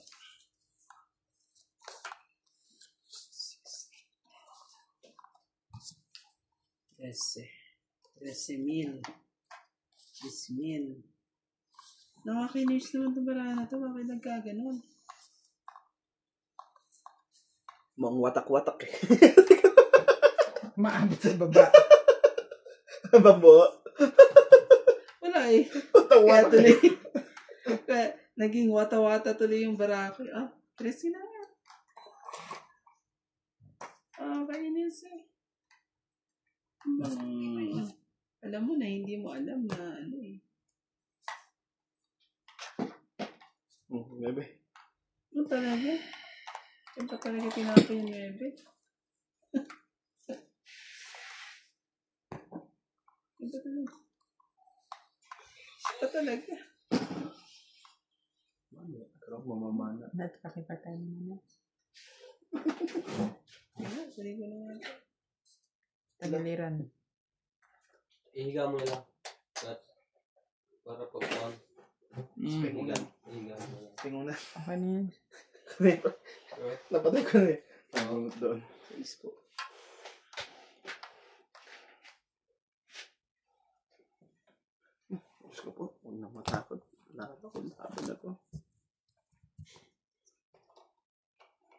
Mil. 10,000. Nakakinis naman itong baraan na ito. Bakit nagkaganon? Mukhang watak-watak eh. Maabot sa baba. Babo. Wala eh. Kaya Watak-watak tuloy. eh. Kaya naging wata-wata tuloy yung barako. Ah, 13 na nga. Ah, kainis eh. Alam mo na, hindi mo alam na ano eh. Bebe. Ano talaga? Yan pa talaga tinapay yung bebe. Yan pa talaga. Yan pa talaga. Pero mamamana. Napakipatay mo na. Yan, sali ko na nga. Tagiliran. Ihiga mo na lang. Para pag-on. Ihiga mo na lang. Tingnan na. Okay na yan. Napatay ko na eh. Nakungot doon. Facebook. Diyos ko po. Huwag na matakot. Lahat ako. Lahat na to.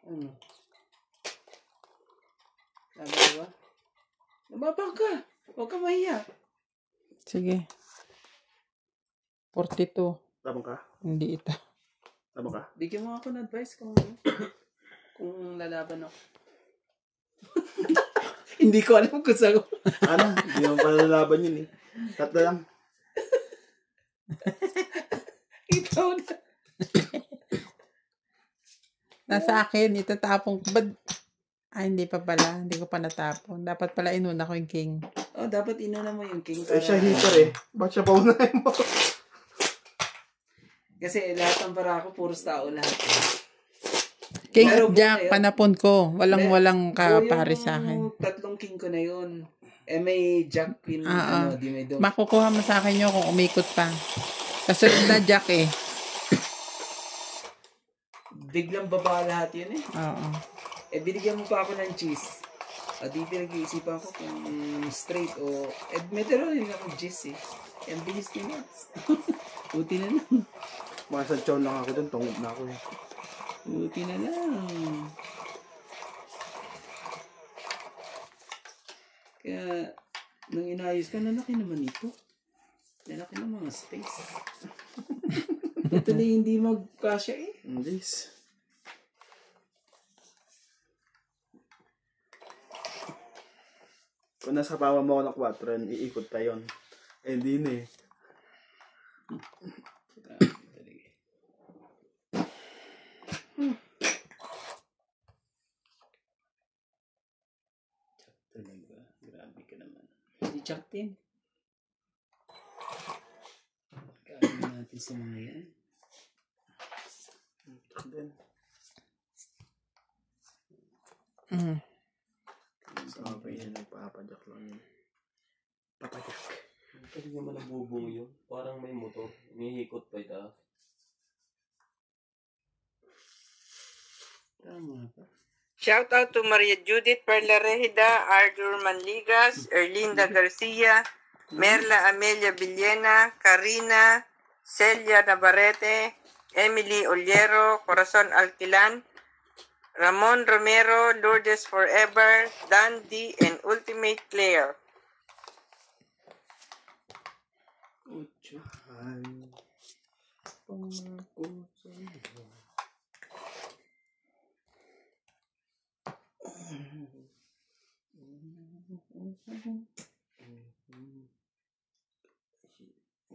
Ano? Sabi ba? Nababang ka. Huwag ka mahiya. Sige. 42. Tama ka? Hindi ito. Tama ka? Bigyan mo ako ng advice kung kung lalaban ako. Hindi ko alam kung saan ko. Ano? Hindi naman pala lalaban yun eh. Tatlo lang. Ikaw na. Nasa akin, itatapon ko. Ay, hindi pa pala. Hindi ko pa natapon. Dapat pala inuna ko yung king. Oh, dapat inuna mo yung king. Eh, siya hitter eh. Ba't siya paunahin mo? Kasi lahat ng barako, puros tao lahat. King Pero at jack, buo na yun. panapon ko. Walang Oo, kapare sa yung akin. tatlong king ko na yun. Eh, may jack pin, Ah, di may do. Makukuha mo sa akin yun kung umikot pa. Kasunod na jack eh. Biglang baba lahat yun eh. Oo. Eh, binigyan mo pa ako ng cheese. Di pinag-iisipan ko kung straight o... Eh, meron rin akong cheese eh. Ang bilis ni Max. Buti na lang. Mga sadyaw lang ako doon. Tungod na ako eh. Buti na lang. Kaya, nung inayos ka, lalaki naman ito. Lalaki ng mga space. Ito na hindi magkasya eh. English. Kung nasa pawa mo ako ng 4, iikot pa yun. Eh, hindi na eh. Talaga, grabe ka naman. Si Chuck din. Kaya natin sa mga yan. Then, Mm. sabi niya nagpapadyak lang yun. Papadyak. Kasi naman nabubong yun. Parang may motor. Umihikot pa itaas. Tama ba? Shout out to Maria Judith Perla Rejida, Arthur Manligas, Erlinda Garcia, Merla Amelia Villena, Karina, Celia Navarrete, Emily Oliero, Corazon Alquilan, Ramon Romero, Lourdes Forever, Dandy, and Ultimate Claire. Ocho. Ay, pangako sa iyo.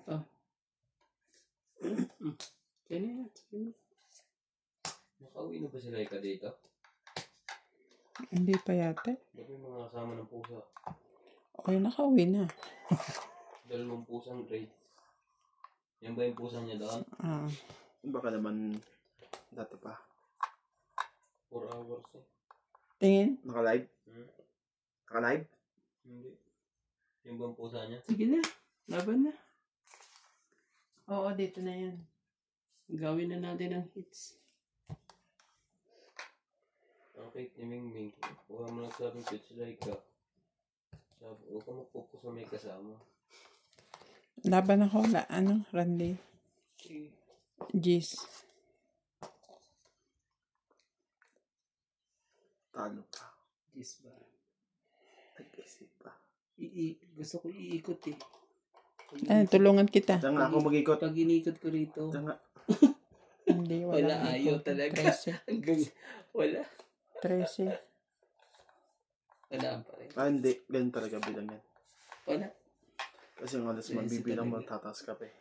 Oh. Sige na yan. Sige na. Nakauwi na ba sila ika dito? Hindi pa yata. Ba't may mga kasama ng pusa? Okay, nakauwi na. Dalawang pusang grade. Yan ba yung pusa niya doon? Ah. Baka naman dati pa. 4 hours eh. Tingin? Naka-live? Hmm? Naka-live? Hindi. Yung ba yung pusa niya? Sige na. Laban na. Oo, dito na yan. Gawin na natin ang hits. Okay, timing-ming. Huwag mo lang sabing pitch like ka. Sabi, huwag ka magpupusa may kasama. Laban ako, Randy? Okay. Jeez. Talo pa. Yes ba? Nag-isip pa. Gusto ko iikot eh. Ano, tulungan kita. Diyan nga ako mag-ikot. Pag inikot ko rito, Diyan nga. Hindi, wala wala. ayaw talaga. 13. Hanggang wala. 13. Wala pa rin. Hindi. Ganyan talaga bilang yan. Wala. Kasi yung alas Trece magbibilang mo, talaga. tataas ka pa eh.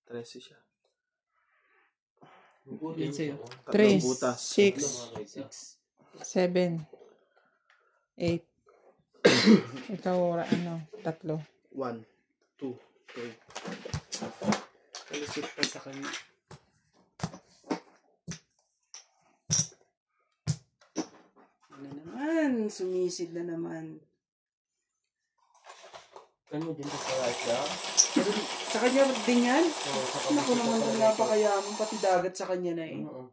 13 siya. Yan sa'yo. Three, Tatlong butas. 6, 7, 8. Ikaw, 3. 1, 2, 3. Kalusot pa sa kanya. Ano naman? Sumisid na naman. Ano din sa right na? Pero sa kanya din yan? Oo, sa Naku naman kung napakayaman, pati dagat sa kanya na eh. Oo.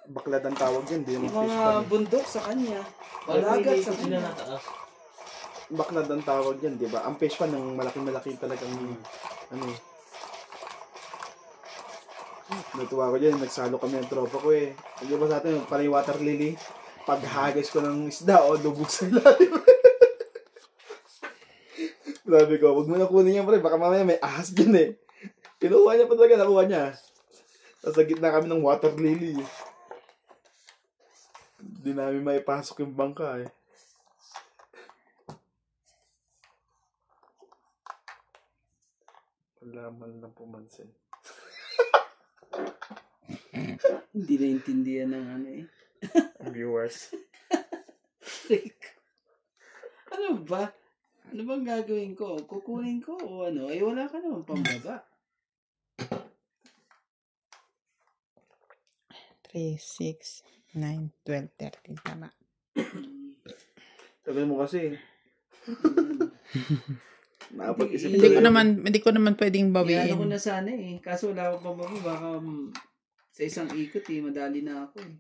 Baklad ang tawag yan, di Yung naman fish mga pan. bundok sa kanya. Bakit Dagat hindi sa sila kanya. nataas? Baklad ang tawag yan, di ba? Ang fish pan ng malaki-malaki talagang ano eh. Natuwa ko dyan, nagsalo kami ng tropa ko eh. Hindi ba sa atin, parang yung water lily, paghagis ko ng isda o lubog sa ilalim. Sabi ko, huwag mo na kunin yan pre, baka mamaya may ahas dyan eh. Kinuha niya pa talaga, nakuha niya. Tapos sa gitna kami ng water lily. Hindi namin maipasok yung bangka eh. Wala man lang pumansin. Hindi naintindihan ng ano eh. Viewers. Ano ba? Ano bang gagawin ko? Kukunin ko o ano? Eh wala ka naman pambaba. 3, 6, 9, 12, 13. Tama. Sabi mo kasi. Nakapag-isip Hindi ko naman pwedeng Ano ko bawiin. na sana eh. Kaso wala akong pambaba. Baka sa isang ikot eh. Madali na ako eh.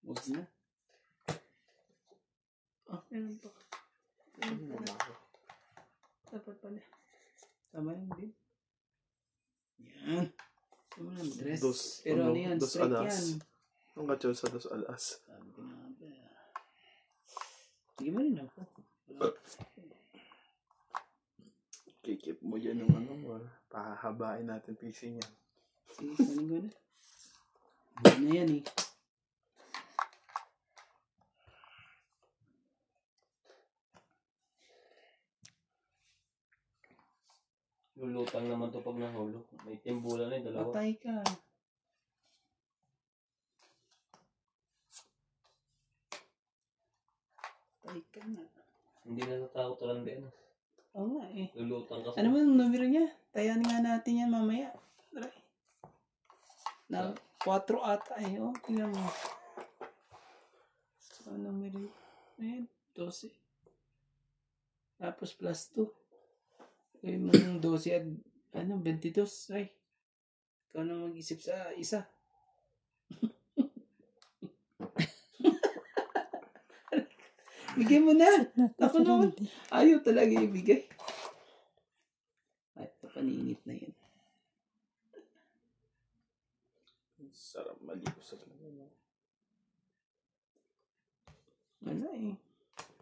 Huwag na. Ah, meron pa. Dapat pala. Tama yun din. Yan. Tama na, dress. Pero ano yan? dos Straight alas. yan. Ang kacol sa dos alas. Sabi ko nga ba. Sige mo rin ako. Kikip mo yan ng ano mo. Pahahabain natin PC niya. Sige, kunin ko na. Ano na yan eh. Lulutang naman to pag nahulog. May timbulan na yung dalawa. Patay ka. Patay ka na. Hindi na natakot lang din. Oo nga eh. Lulutang kasi. Ano ba yung numero niya? Tayan nga natin yan mamaya. Try. Na 4 ata eh. Oh, tingnan mo. Ano numero yun? Ayan, 12. Tapos plus 2. Gawin mo ng 12 at 22. Ay. Ikaw na mag-isip sa isa. Bigay mo na. Ako naman. Ayaw talaga ibigay. Ay, paninit na yan. Sarap maligo sa ganun. Wala eh.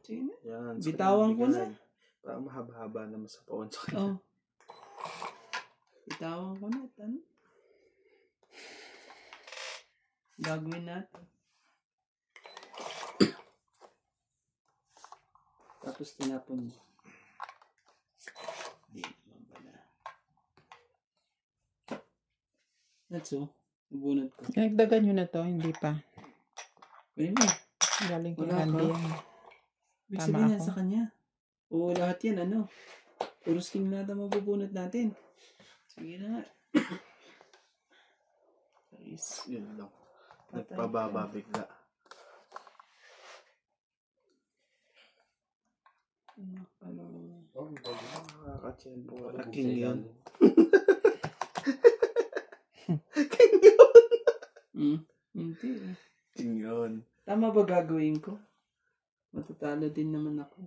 Sige na. Yan. Bitawan ko na. Parang mahaba-haba naman sa pawan sa kanya. Oh. Bitawan ko na. Ano? Gagawin natin. Tapos tinapon mo. Di naman pala. That's all. Nabunod ko. Nagdagan nyo na to, hindi pa. Pwede mo. Galing kay Wala Randy ka. yan. Ibig Tama sabihin ako. nasa kanya. Oo, lahat yan, ano. Puro skin lahat ang mabubunot natin. Sige na nga. Guys, Yun lang. Patay Nagpababa ka. bigla. ano. Oh, bago. Nakakachempo. Bago King sa yun. ilalim. King yun. Hindi eh. King yun. Tama ba gagawin ko? Matatalo din naman ako.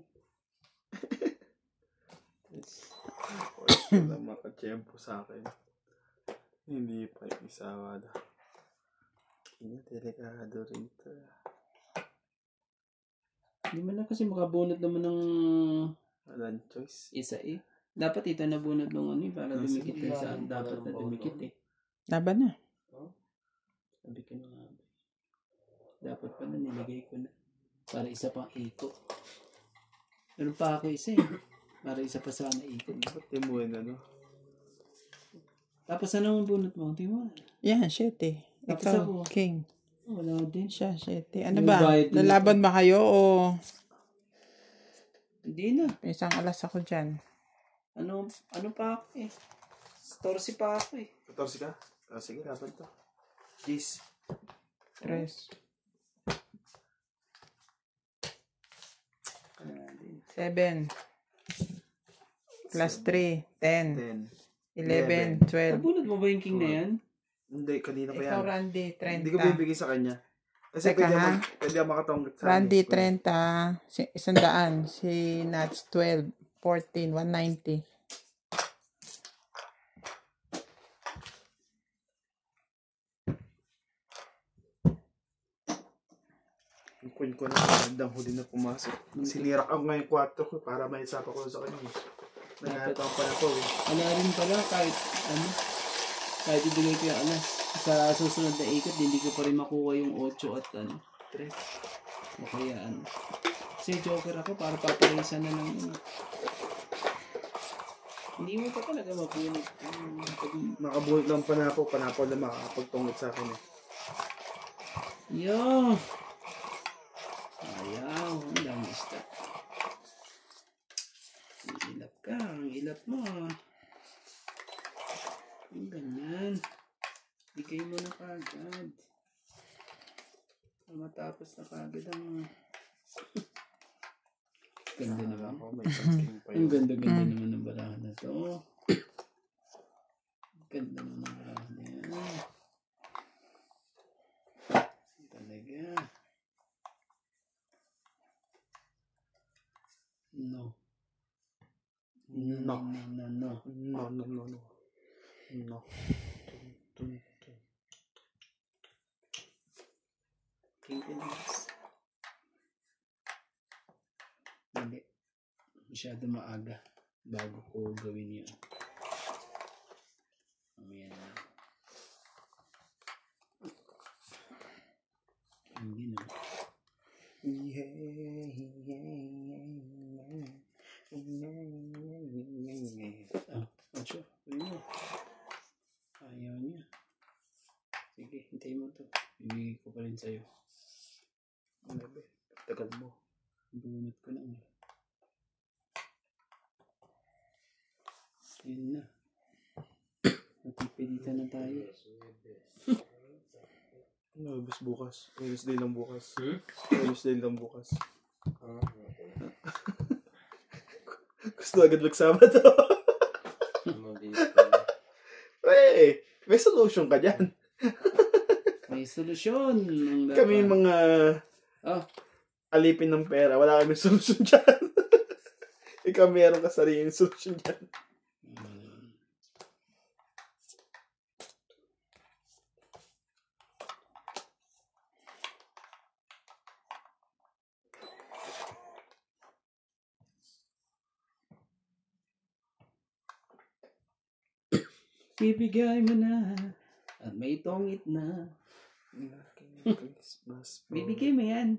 Pwede ko na makachempo sa akin. Hindi pa yung isawa na. Kanya delikado rito. Hindi man lang kasi makabunot naman ng Walang choice. isa eh. Dapat ito nabunot ng ano eh, para dumikit din sa Ilalim dapat pala na ng dumikit bawal. eh. Laban na. Sabi ko na nga. Dapat pala nilagay ko na. Para isa pang ikot. Meron pa ako isa eh. Para isa pa sana ikot. Ba't di mo yun ano? Tapos ano ang bunot mo? Di mo. Yan, 7. Tapos Ikaw, ako. King. Wala din. Siya, 7. Ano Yung ba? bayad din Lalaban ba kayo o Hindi na. may isang alas ako dyan? Ano pa ako eh. 14 pa ako eh. 14 ka? Sige, laban to. Jeez. 3. Wala din. 7. Plus 3. 10. 10. 11. 12. Nabunot mo ba yung king na yan? Hindi, kanina pa Ikaw, yan. Randy, 30. Hindi ko bibigay sa kanya. Kasi Teka, pwede ha? pwede ako makatonggit sa Randy, kanya. 30. 100. Si Nats, 12. 14. 190. Yung queen ko na magandang huli na pumasok. Sinirak ako ngayon 4 ko para may sapa ko sa kanya. Naghatang pala ko eh. Ano rin pala kahit kahit ibigay ko yung alas. Sa susunod na ikot, hindi ko pa rin makuha yung 8 at 3. O kaya Kasi joker ako para paparisa na lang yun. Hindi mo pa talaga mapunit. Makabuhit lang panapo lang makakapagtunggit sa akin eh. Yo! Ayaw, ang dami isda. Ilap ka, ang ilap mo. Ang ganyan. Bigay mo na kagad. Matapos na kagad ang... Ganda naman. Ako may king pa Ang yun. ganda-ganda naman ng balahan na to. Ganda naman ng balahan na yan. Talaga. No. No. No. No. King Elias. Hindi. Masyado maaga bago ko gawin yun. Mamaya na. Hindi na. Ocho. Ayun mo. Ayaw niya. Sige, hintayin mo to. Ibigay ko pa rin sa'yo. Tagal mo. Bunot ko lang. Ayun na. Matipilitan na tayo. Nabis bukas. Wednesday lang bukas. Wednesday lang bukas. Gusto agad magsabado. Pre, may solution ka dyan. May solusyon. Kami mga Oh, alipin ng pera. Wala kami solusyon dyan. Ikaw meron ka sariling solusyon dyan. ibigay mo na at may tongit na. Bibigay mo yan.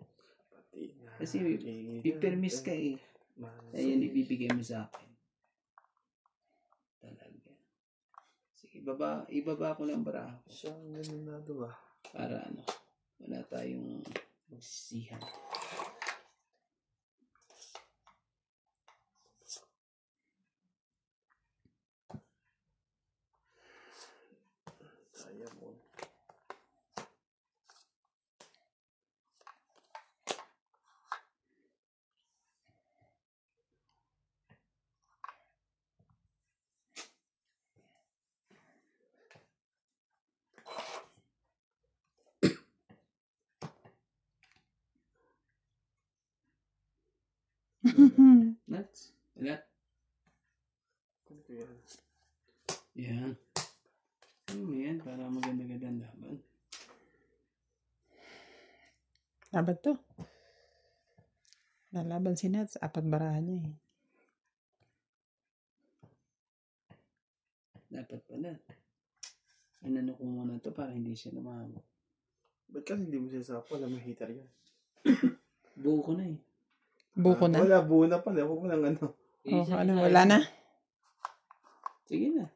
Kasi pipermis ka eh. Ayan, ibibigay mo sa akin. Talaga. Sige. ibaba ko lang baraha Siyang ganun na ito ba? para wala tayong magsisihan. Kaya mo. Nuts? Wala? Ano yan? Yan. Ano yan? Para maganda-gandang laban. Laban to. Lalaban si Nats. 4 barahan niya eh. Dapat pala. Inano ko muna to para hindi siya lumabot. Ba't kasi hindi mo sinasapo? Alam mo, heater yan. Buo ko na eh. Buko na. Wala, buo na pala. Huwag mo lang ano. Oh, wala na. Sige na.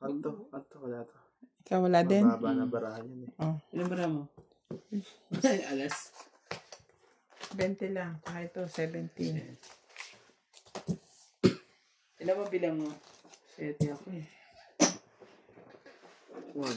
Ato, wala to. Ikaw wala din. Mababa na barahan yan eh. Oh. Ilan bara mo? Alas. 20 lang. Kahit ito, 17. Ilan mo bilang mo? 7 ako eh. 1,